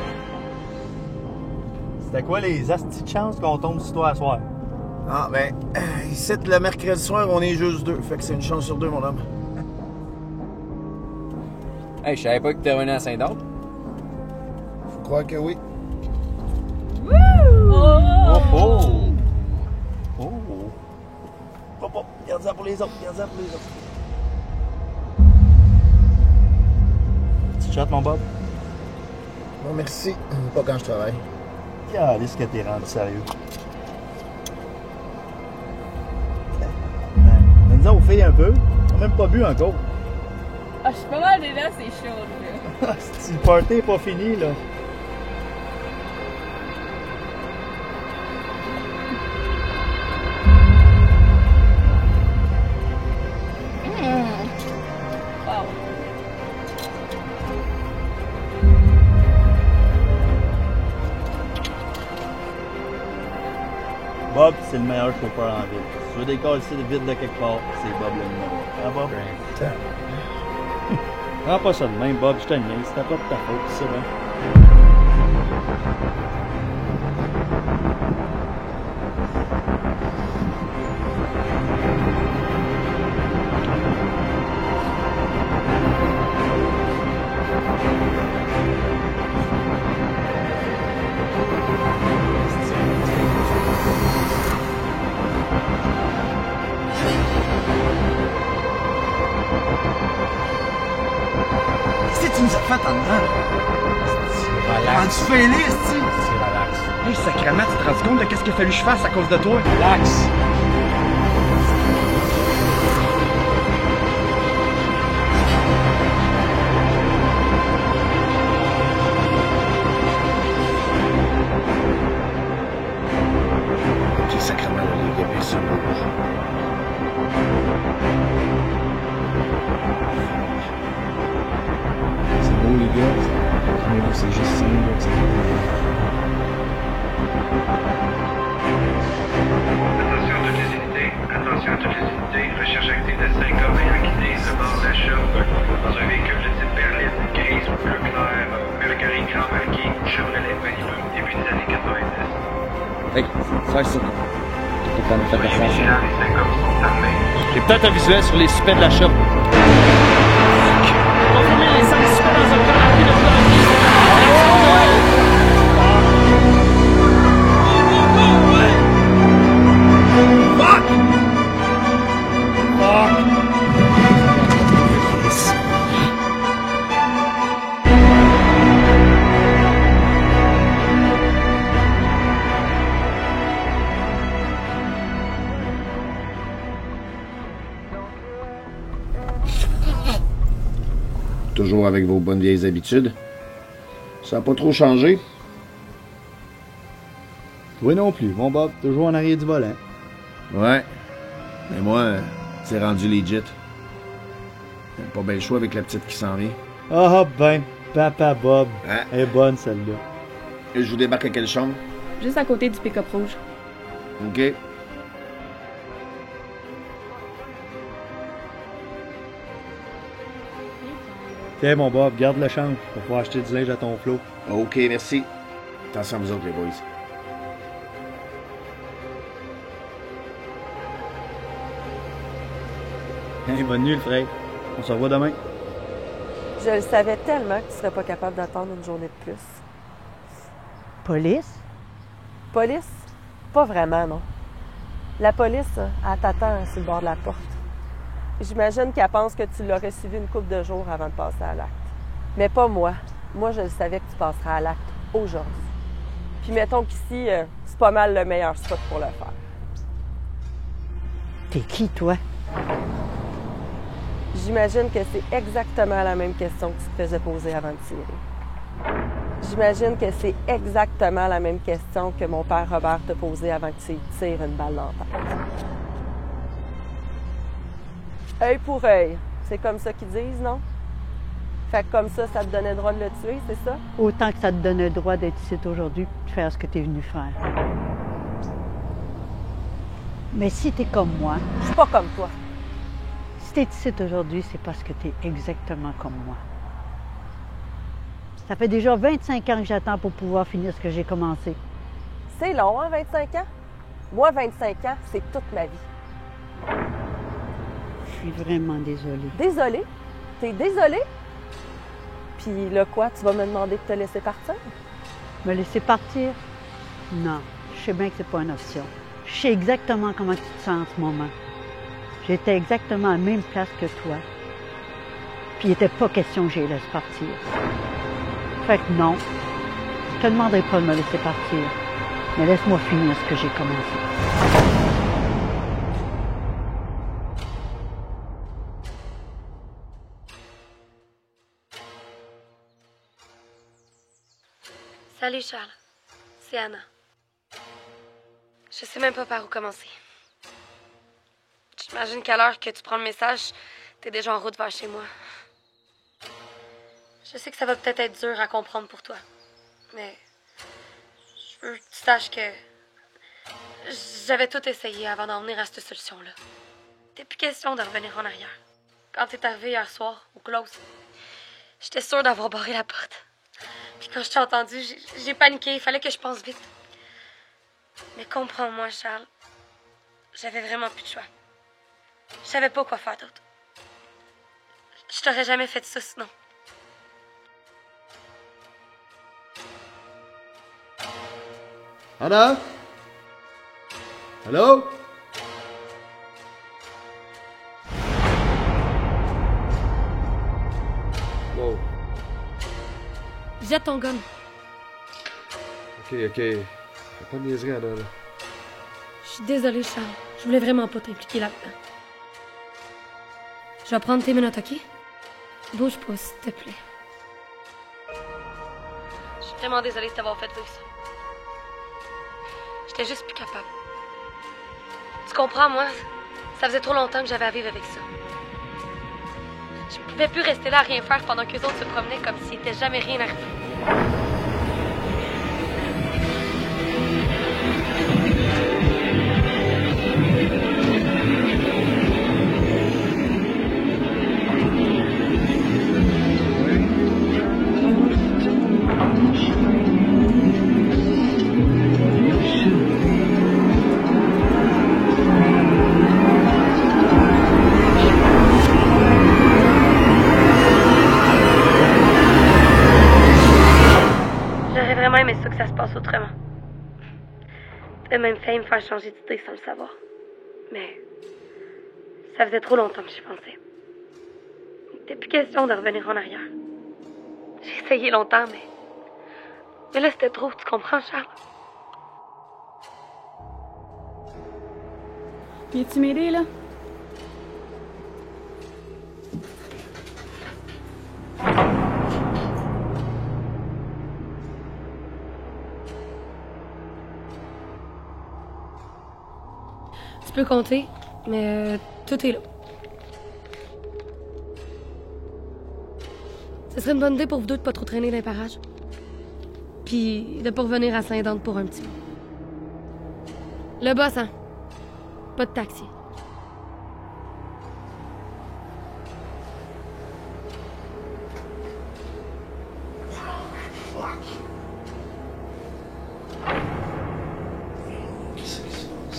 C'était quoi les astis de chance qu'on tombe sur toi à soir? Ah, ben, ici, le mercredi soir, on est juste deux. Fait que c'est une chance sur deux, mon homme. Hey, je savais pas que t'es revenu à Saint-Dorme. Faut croire que oui. Wouh! Oh! Oh! Oh! Oh! Garde ça pour les autres, garde ça pour les autres. Petite shot, mon Bob? Non, merci. Pas quand je travaille. Calisse que t'es rendu sérieux. Donne-nous aux filles un peu. On n'a même pas bu encore. Ah, je suis pas mal dedans, c'est chaud, là. Si le party n'est pas fini, là. Wow. Bob, c'est le meilleur chauffeur en ville. Si tu veux décoller ici vite de quelque part, c'est Bob le numéro. Ah, Bob? Prends pas ça de même, Bob, je te niaise. C'était pas de ta faute, c'est vrai. fait en dedans? Relax. Tu fais liste, tu C'est relax. Hey, sacrément, tu te rends compte de qu'est-ce qu'il a fallu que je fasse à cause de toi? Relax. Ok, sacrément, le Québec, ça bouge. C'est beau, les gars. Mais là, c'est juste simple, là, c'est Attention à toutes les unités. Recherche active de 5 hommes ayant quitté le bord de la shop dans un véhicule de type berline, grise ou bleu clair, Mercury Grand Marquis, Chevrolet Malibu, début des années 90. Hey, fais ça. T'as pas fait Soyez vigilants, les 5 hommes sont armés. J'ai peut-être un visuel sur les suspects de la shop. Confirmez les 5 suspects dans un plan rapide de Toujours avec vos bonnes vieilles habitudes. Ça n'a pas trop changé. Toi non plus, mon Bob, toujours en arrière du volant. Ouais. Mais moi, c'est rendu legit. Pas bien le choix avec la petite qui s'en vient. Ah ben, Papa Bob. Hein? Elle est bonne celle-là. Et je vous débarque à quelle chambre? Juste à côté du pick-up rouge. OK. Tiens, mon Bob, garde le change pour pouvoir acheter du linge à ton flot. OK, merci. Attention à vous autres, les boys. Hey, bonne nuit, le frère. On se revoit demain. Je le savais tellement que tu serais pas capable d'attendre une journée de plus. Police? Police? Pas vraiment, non. La police, elle t'attend sur le bord de la porte. J'imagine qu'elle pense que tu l'aurais suivi une couple de jours avant de passer à l'acte. Mais pas moi. Moi, je le savais que tu passerais à l'acte aujourd'hui. Puis mettons qu'ici, c'est pas mal le meilleur spot pour le faire. T'es qui, toi? J'imagine que c'est exactement la même question que tu te faisais poser avant de tirer. J'imagine que c'est exactement la même question que mon père Robert t'a posée avant que tu lui tires une balle dans la tête. Œil pour œil. C'est comme ça qu'ils disent, non? Fait que comme ça te donnait le droit de le tuer, c'est ça? Autant que ça te donne le droit d'être ici aujourd'hui et de faire ce que t'es venu faire. Mais si t'es comme moi... Je suis pas comme toi. Si t'es ici aujourd'hui, c'est parce que t'es exactement comme moi. Ça fait déjà 25 ans que j'attends pour pouvoir finir ce que j'ai commencé. C'est long, hein, 25 ans? Moi, 25 ans, c'est toute ma vie. Je suis vraiment désolée. Désolée? T'es désolée? Puis là, quoi, tu vas me demander de te laisser partir? Me laisser partir? Non, je sais bien que c'est pas une option. Je sais exactement comment tu te sens en ce moment. J'étais exactement à la même place que toi. Puis il n'était pas question que je les laisse partir. Fait que non, je te demanderai pas de me laisser partir. Mais laisse-moi finir ce que j'ai commencé. Salut Charles, c'est Anna. Je sais même pas par où commencer. J'imagine qu'à l'heure que tu prends le message, t'es déjà en route vers chez moi. Je sais que ça va peut-être être dur à comprendre pour toi, mais je veux que tu saches que j'avais tout essayé avant d'en venir à cette solution-là. T'es plus question de revenir en arrière. Quand t'es arrivé hier soir, au close, j'étais sûre d'avoir barré la porte. Puis quand je t'ai entendu, j'ai paniqué. Il fallait que je pense vite. Mais comprends-moi, Charles. J'avais vraiment plus de choix. Je savais pas quoi faire d'autre. Je t'aurais jamais fait ça sinon. Anna? Allô? Wow. Jette ton gun. Ok. Y'a pas de niaiserie, Anna, là. Je suis désolée, Charles. Je voulais vraiment pas t'impliquer là-dedans. Je vais prendre tes menottes, OK? Bouge pas, s'il te plaît. Je suis vraiment désolée de t'avoir fait vivre ça. J'étais juste plus capable. Tu comprends, moi? Ça faisait trop longtemps que j'avais à vivre avec ça. Je pouvais plus rester là à rien faire pendant qu'eux autres se promenaient comme s'il n'était jamais rien arrivé. Mais ça que ça se passe autrement. T'as même failli me faire changer d'idée sans le savoir. Mais ça faisait trop longtemps que j'y pensais. Il n'était plus question de revenir en arrière. J'ai essayé longtemps, mais là c'était trop, tu comprends, Charles? Viens-tu m'aider, là? Tu peux compter, mais tout est là. Ce serait une bonne idée pour vous deux de pas trop traîner dans les parages. Puis de pas revenir à Saint-Dante pour un petit bout. Le boss, hein? Pas de taxi.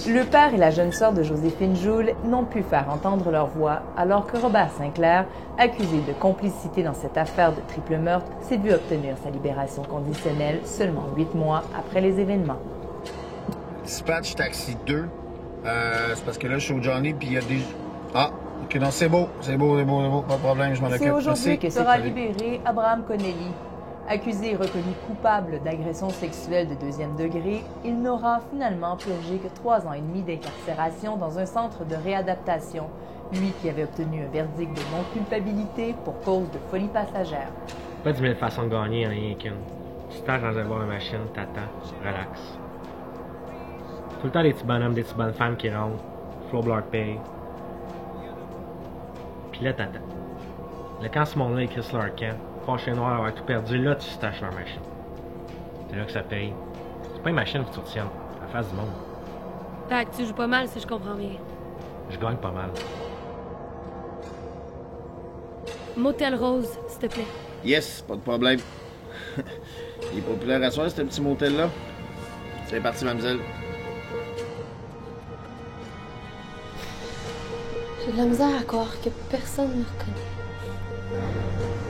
Le père et la jeune sœur de Joséphine Joule n'ont pu faire entendre leur voix alors que Robert Sinclair, accusé de complicité dans cette affaire de triple meurtre, s'est vu obtenir sa libération conditionnelle seulement 8 mois après les événements. Dispatch taxi 2. C'est parce que là, je suis au Johnny, puis il y a des... Ah, ok, non, c'est beau, pas de problème, je m'en occupe. C'est aujourd'hui que sera libéré Abraham Connelly. Accusé et reconnu coupable d'agression sexuelle de 2e degré, il n'aura finalement purgé que 3 ans et demi d'incarcération dans un centre de réadaptation, lui qui avait obtenu un verdict de non-culpabilité pour cause de folie passagère. Pas 10 000 façons de gagner, rien qu'une. Tu tâches dans un bar de machine, t'attends, relax. Tout le temps des petits bonhommes, des petites bonnes femmes qui rentrent, flow block paye. Puis là, t'attends. Là, quand ce monde-là écrit sur leur camp, fâché noir avoir tout perdu, là, tu staches leur machine. C'est là que ça paye. C'est pas une machine que tu retiennes, à la face du monde. Fait que tu joues pas mal, si je comprends bien. Je gagne pas mal. Motel Rose, s'il te plaît. Yes, pas de problème. Il est populaire à soi, ce petit motel-là. C'est parti, mademoiselle. J'ai de la misère à croire que personne ne me reconnaît.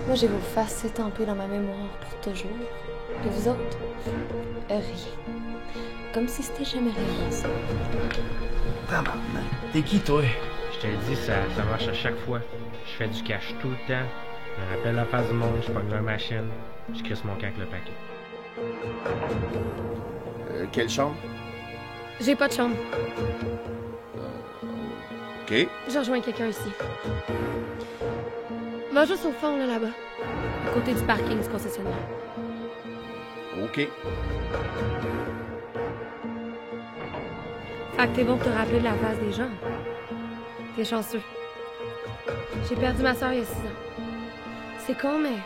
Moi, j'ai vos faces étampées dans ma mémoire pour toujours. Et vous autres, rien. Comme si c'était jamais rien ensemble. T'es qui, toi? Je te le dis, ça marche à chaque fois. Je fais du cash tout le temps. Je me rappelle la face du monde, je pogne leur machine. Je crisse mon camp avec le paquet. Quelle chambre? J'ai pas de chambre. OK. Je rejoins quelqu'un ici. Va juste au fond, là-bas. À côté du parking du concessionnaire. OK. Fait que t'es bon pour te rappeler de la face des gens. T'es chanceux. J'ai perdu ma soeur il y a 6 ans. C'est con, mais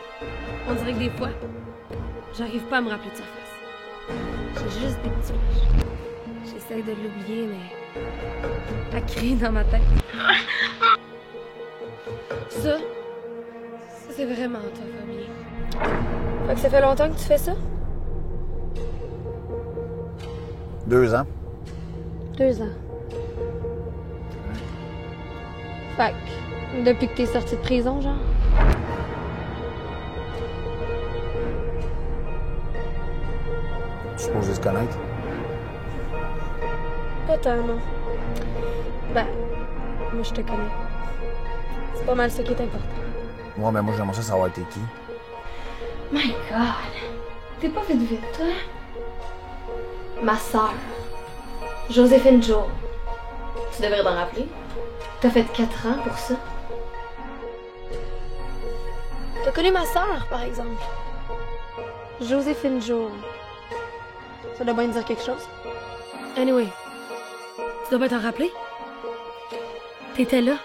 on dirait que des fois, j'arrive pas à me rappeler de sa face. J'ai juste des petits flashs. J'essaie de l'oublier, mais... elle crie dans ma tête. Ça, c'est vraiment tough à oublier. Fait que ça fait longtemps que tu fais ça? 2 ans. 2 ans. Fait que, depuis que t'es sorti de prison, genre? Je suis supposé se connaître. Pas tant, non. Ben, moi, je te connais. C'est pas mal ça qui est important. Ouais, mais moi, j'aimerais ça savoir t'es qui. My God! T'es pas vite, toi? Ma sœur, Joséphine Joe. Tu devrais t'en rappeler. T'as fait 4 ans pour ça. T'as connu ma sœur, par exemple. Joséphine Joe. Ça doit bien te dire quelque chose. Anyway, tu dois pas t'en rappeler? T'étais là.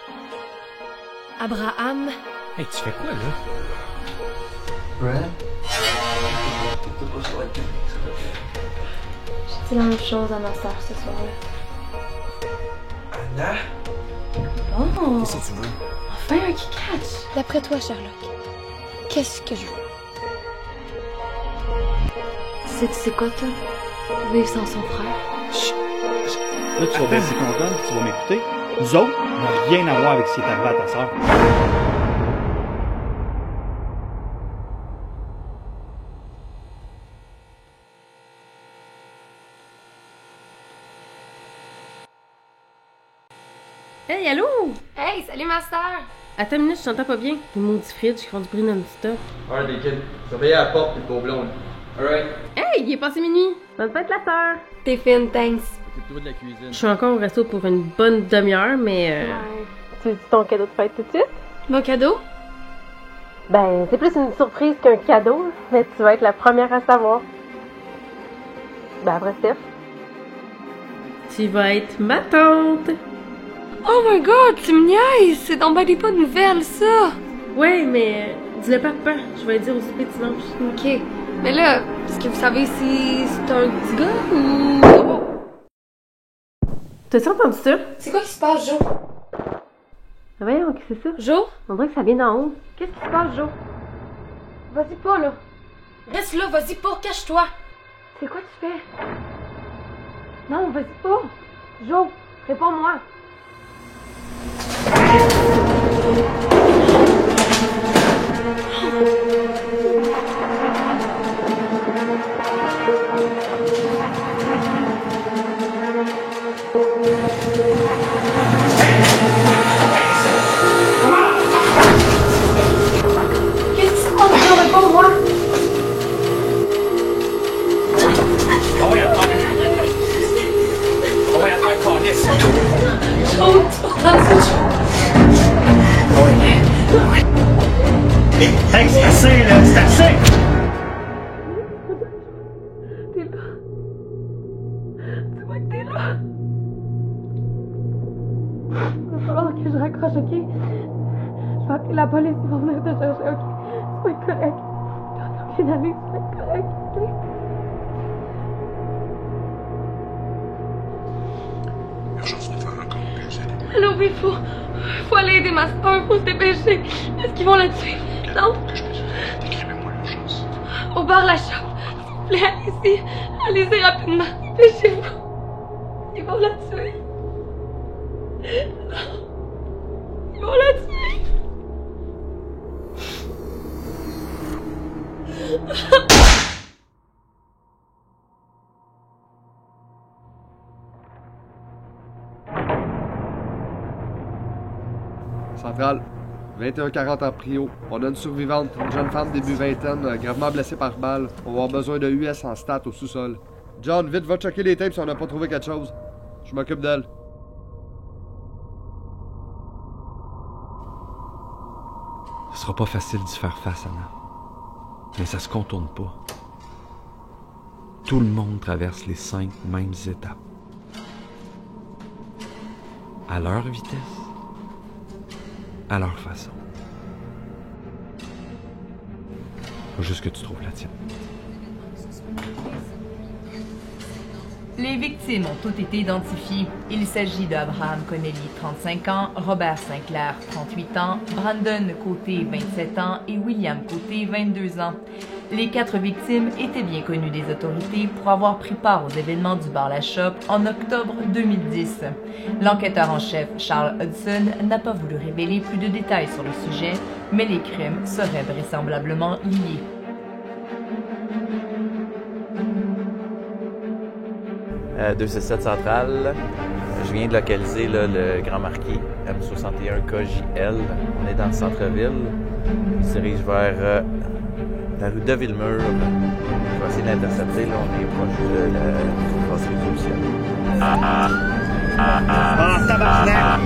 Abraham. Hey, tu fais quoi, là? Brad? J'ai dit la même chose à ma sœur ce soir-là. Anna? Oh! Qu'est-ce que tu veux? Enfin un qui catch! D'après toi, Sherlock, qu'est-ce que je veux? Tu sais quoi, toi? Vivre sans son frère. Chut! Là, tu vas baisser ton ton, tu vas m'écouter. Nous autres, on n'a rien à voir avec ce qui est arrivé à ta sœur. Hey, allô? Hey, salut ma sœur! Attends une minute, je t'entends pas bien. Les maudits fridges qui font du bruit non-stop. Alright, les kids, surveillez la porte et le beau blond. Alright. Hey, il est passé minuit. Bonne fête, la sœur. T'es fine, thanks. Occupe-toi de la cuisine. Je suis encore au resto pour une bonne demi-heure, mais Tu veux ton cadeau de fête tout de suite? Mon cadeau? Ben, c'est plus une surprise qu'un cadeau, mais tu vas être la première à savoir. Ben, après Steph. Tu vas être ma tante. Oh my God, tu me niaises! C'est donc ben des bonnes nouvelles, ça! Ouais, mais dis-le pas, papa. Je vais le dire au souper dimanche. Ok. Mais là, est-ce que vous savez si c'est un petit gars ou... T'as-tu entendu ça? C'est quoi qui se passe, Jo? Voyons, qu'est-ce que c'est ça? Jo? On dirait que ça vient d'en haut. Qu'est-ce qui se passe, Jo? Vas-y pas, là. Reste là, vas-y pas, cache-toi. C'est quoi tu fais? Non, vas-y pas. Jo, réponds-moi. Qu'est-ce qui se passe? Jo, réponds-moi. Hey, c'est assez, là, c'est assez! T'es là. Dis-moi que t'es là. Il va falloir que je raccroche, ok? Je vais appeler la police, ils vont venir te chercher, ok? Tu vas être correct. Tu vas aller, tu vas être correct, ok? Urgence de faire encore plus. Allô, oui, faut aller aider ma soeur, faut se dépêcher. Est-ce qu'ils vont la tuer? Non? Décrivez-moi l'urgence. Au bar La Chope. S'il vous plaît, allez-y. Allez-y rapidement. Dépêchez-vous. Ils vont la tuer. Non. Ils vont la tuer. Centrale, 21-40 en prio. On a une survivante, une jeune femme début vingtaine, gravement blessée par balle. On va avoir besoin de US en stat au sous-sol. John, vite, va checker les tapes si on n'a pas trouvé quelque chose. Je m'occupe d'elle. Ce sera pas facile d'y faire face, Anna. Mais ça se contourne pas. Tout le monde traverse les 5 mêmes étapes. À leur vitesse, à leur façon. Faut juste que tu trouves la tienne. Les victimes ont toutes été identifiées. Il s'agit d'Abraham Connelly, 35 ans, Robert Sinclair, 38 ans, Brandon Côté, 27 ans et William Côté, 22 ans. Les 4 victimes étaient bien connues des autorités pour avoir pris part aux événements du bar La Chope en octobre 2010. L'enquêteur en chef, Charles Hudson, n'a pas voulu révéler plus de détails sur le sujet, mais les crimes seraient vraisemblablement liés. « 267 Centrale. Je viens de localiser là, le Grand Marquis, M61KJL. On est dans le centre-ville. Il se dirige vers la rue de Villemur. Je vais essayer de l'intercepter, là, on est proche de la brasserie du ciel. Tabarnak!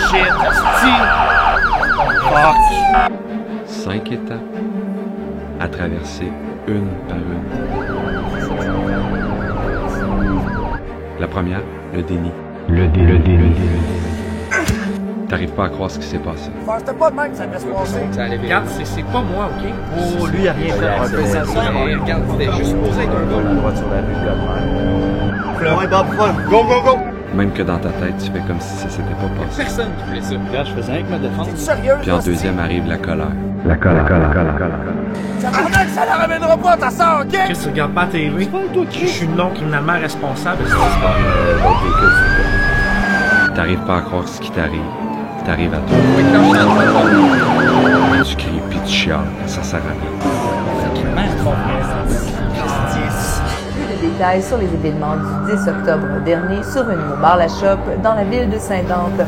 Shit, fuck! 5 étapes à traverser une par une. La première, le déni. Le déni. T'arrives pas à croire ce qui s'est passé. C'était pas de même que ça devait se passer. Regarde, c'est pas moi, OK? Oh, lui, il a rien fait. Regarde, c'était juste posé avec un gars. La droite sur la rue de Godmère. Fleurin, Bob, go, go, go! Même que dans ta tête, tu fais comme si ça s'était pas passé. Personne qui voulait ça. Regarde, je faisais rien que me défendre. T'es sérieux? Puis en deuxième arrive la colère. Tabarnak, ça la ramènera pas, ta soeur, OK? Chris, tu regardes pas la TV? Je suis non criminellement responsable. T'arrives pas à croire ce qui t'arrive. T'arrives à toi. Tu cries puis tu chiales. Ça sert à rien. Plus de détails sur les événements du 10 octobre dernier survenus au bar La Chope dans la ville de Saint-Dante.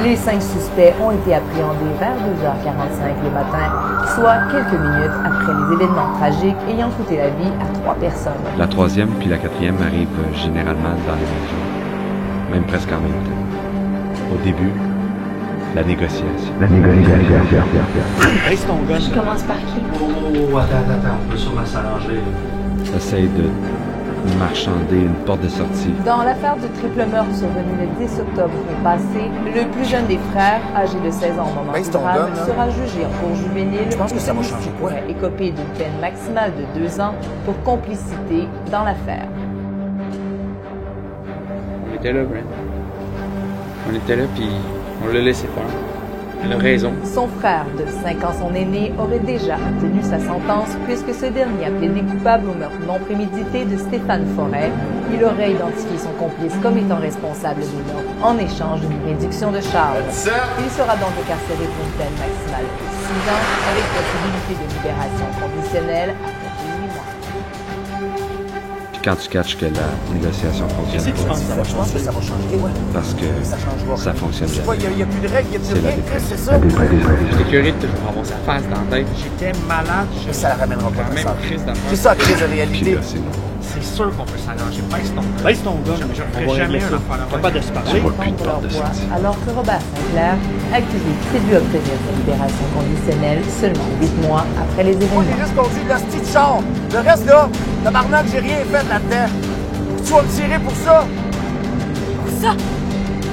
Les 5 suspects ont été appréhendés vers 2h45 le matin, soit quelques minutes après les événements tragiques ayant coûté la vie à 3 personnes. La troisième puis la quatrième arrivent généralement dans les mêmes jours. Même presque en même temps. Au début, la négociation. Reste ton gun. Je commence par qui? Oh, attends, on peut sûrement s'arranger. Essaye de marchander une porte de sortie. Dans l'affaire du triple meurtre survenu le 10 octobre passé, le plus jeune des frères, âgé de 16 ans au moment du drame, sera jugé en cour juvénile. Je pense que ça va changer quoi? Écopé d'une peine maximale de 2 ans pour complicité dans l'affaire. On était là, Brent. On était là, puis on l'a laissé faire. Elle a raison. Son frère, de 5 ans son aîné, aurait déjà obtenu sa sentence puisque ce dernier a plaidé coupable au meurtre non prémédité de Stéphane Forêt. Il aurait identifié son complice comme étant responsable du meurtre en échange d'une réduction de charge. Il sera donc incarcéré pour une peine maximale de 6 ans avec possibilité de libération conditionnelle après 18 mois. Puis quand tu catches que la négociation fonctionne Je pense que ça va changer, ouais. parce que ça fonctionne Tu vois, jamais. il n'y a plus de règles, il n'y a plus C'est la rien, défaite. c'est ça? J'étais curieux de toujours avoir sa face dans la tête. J'étais malade. Mais ça la ramènera pas, Même ça. crise d'affaires. C'est ça, la crise de Puis réalité. là, c'est non. C'est sûr qu'on peut s'arranger. Baisse ton gun. Je ferai On va jamais régler un ça. affaire Pas de se parler. Tu vois plus de Prendre leur porte de voix, sortie. alors que Robert Sinclair, accusé s'est dû obtenir sa libération conditionnelle seulement 8 mois après les Moi, événements. j'ai juste conduit de la petite char. Le reste, là, tabarnak, j'ai rien fait là-dedans. Tu vas me tirer pour ça?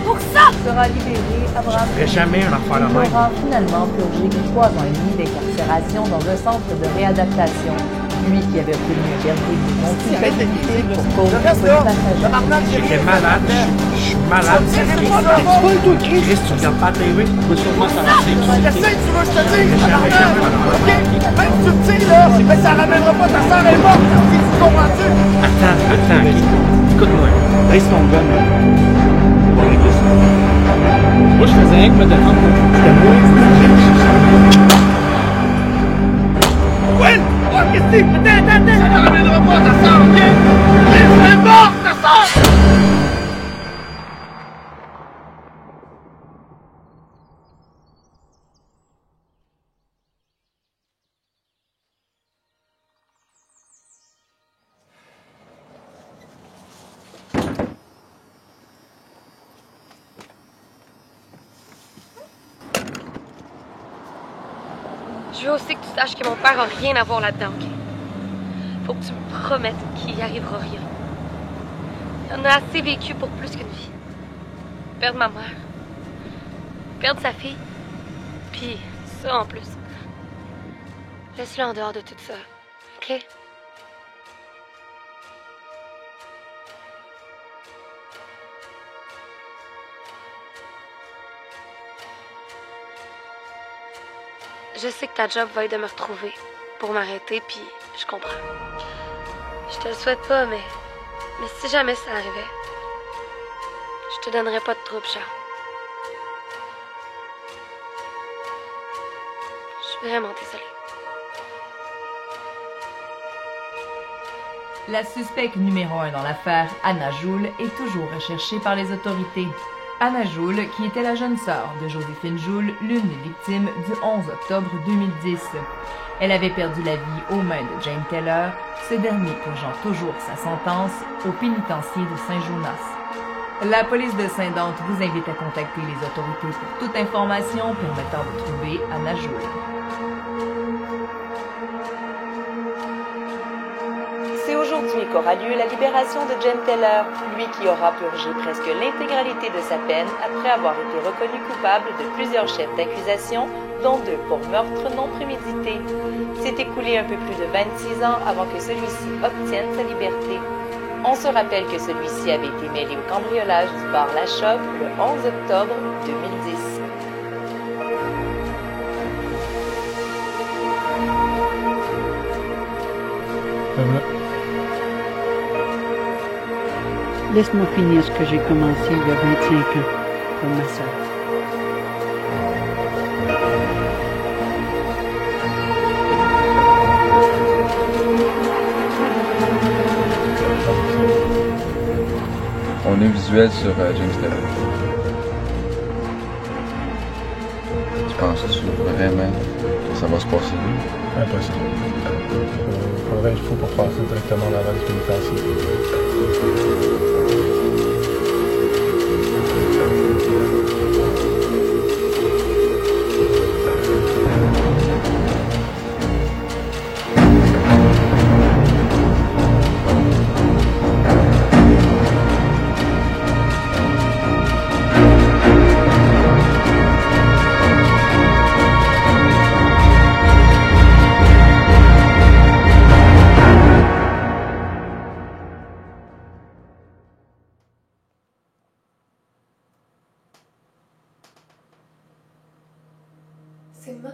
Pour ça! Sera libéré, Abraham Je ferai jamais un affaire de même. aura finalement purgé 3 ans et demi d'incarcération dans un centre de réadaptation. Lui qui avait obtenu un verdict de non-culpabilité pour cause de reste, là, passager. tabarnak, j'ai J'étais rien malade. Je suis malade. Tu vas me tirer pour ça, Chris, tu regardes pas la TV? On peut sûrement s'arranger. Qu'est-ce que tu veux que je te dise, Jamais, tabarnak? jamais. OK? Même si tu me tires, là, mais ça ramènera pas ta soeur est morte. Tu comprends-tu? Attends, écoute-moi. Baisse ton gun. On va régler ça. Moi, je faisais rien que me défendre. Ouais! Oh, qu'est-ce que c'est? Attends! Ça ne ramènera pas ta soeur, OK? Elle est morte, ta soeur! Je veux aussi que tu saches que mon père a rien à voir là-dedans, OK? Faut que tu me promettes qu'il n'y arrivera rien. Il en a assez vécu pour plus qu'une vie. Perdre ma mère. Perdre sa fille. Puis ça en plus. Laisse-le en dehors de tout ça, OK? Je sais que ta job va être de me retrouver pour m'arrêter, puis je comprends. Je te le souhaite pas, mais si jamais ça arrivait, je te donnerais pas de trouble, Charles. Je suis vraiment désolée. La suspecte numéro 1 dans l'affaire, Anna Joule, est toujours recherchée par les autorités. Anna Joule, qui était la jeune sœur de Joséphine Joule, l'une des victimes du 11 octobre 2010. Elle avait perdu la vie aux mains de James Teller, ce dernier purgeant toujours sa sentence au pénitencier de Saint-Jonas. La police de Saint-Dante vous invite à contacter les autorités pour toute information permettant de trouver Anna Joule. C'est aujourd'hui qu'aura lieu la libération de James Teller, lui qui aura purgé presque l'intégralité de sa peine après avoir été reconnu coupable de plusieurs chefs d'accusation, dont 2 pour meurtre non prémédité. C'est écoulé un peu plus de 26 ans avant que celui-ci obtienne sa liberté. On se rappelle que celui-ci avait été mêlé au cambriolage du bar La Chope le 11 octobre 2010. Laisse-moi finir ce que j'ai commencé il y a 25 ans pour ma sœur. On a un visuel sur James Teller. Tu penses-tu vraiment que ça va se passer là? Impossible. Il faudrait être fou pour faire ça directement dans la pénitentiaire. C'est moi.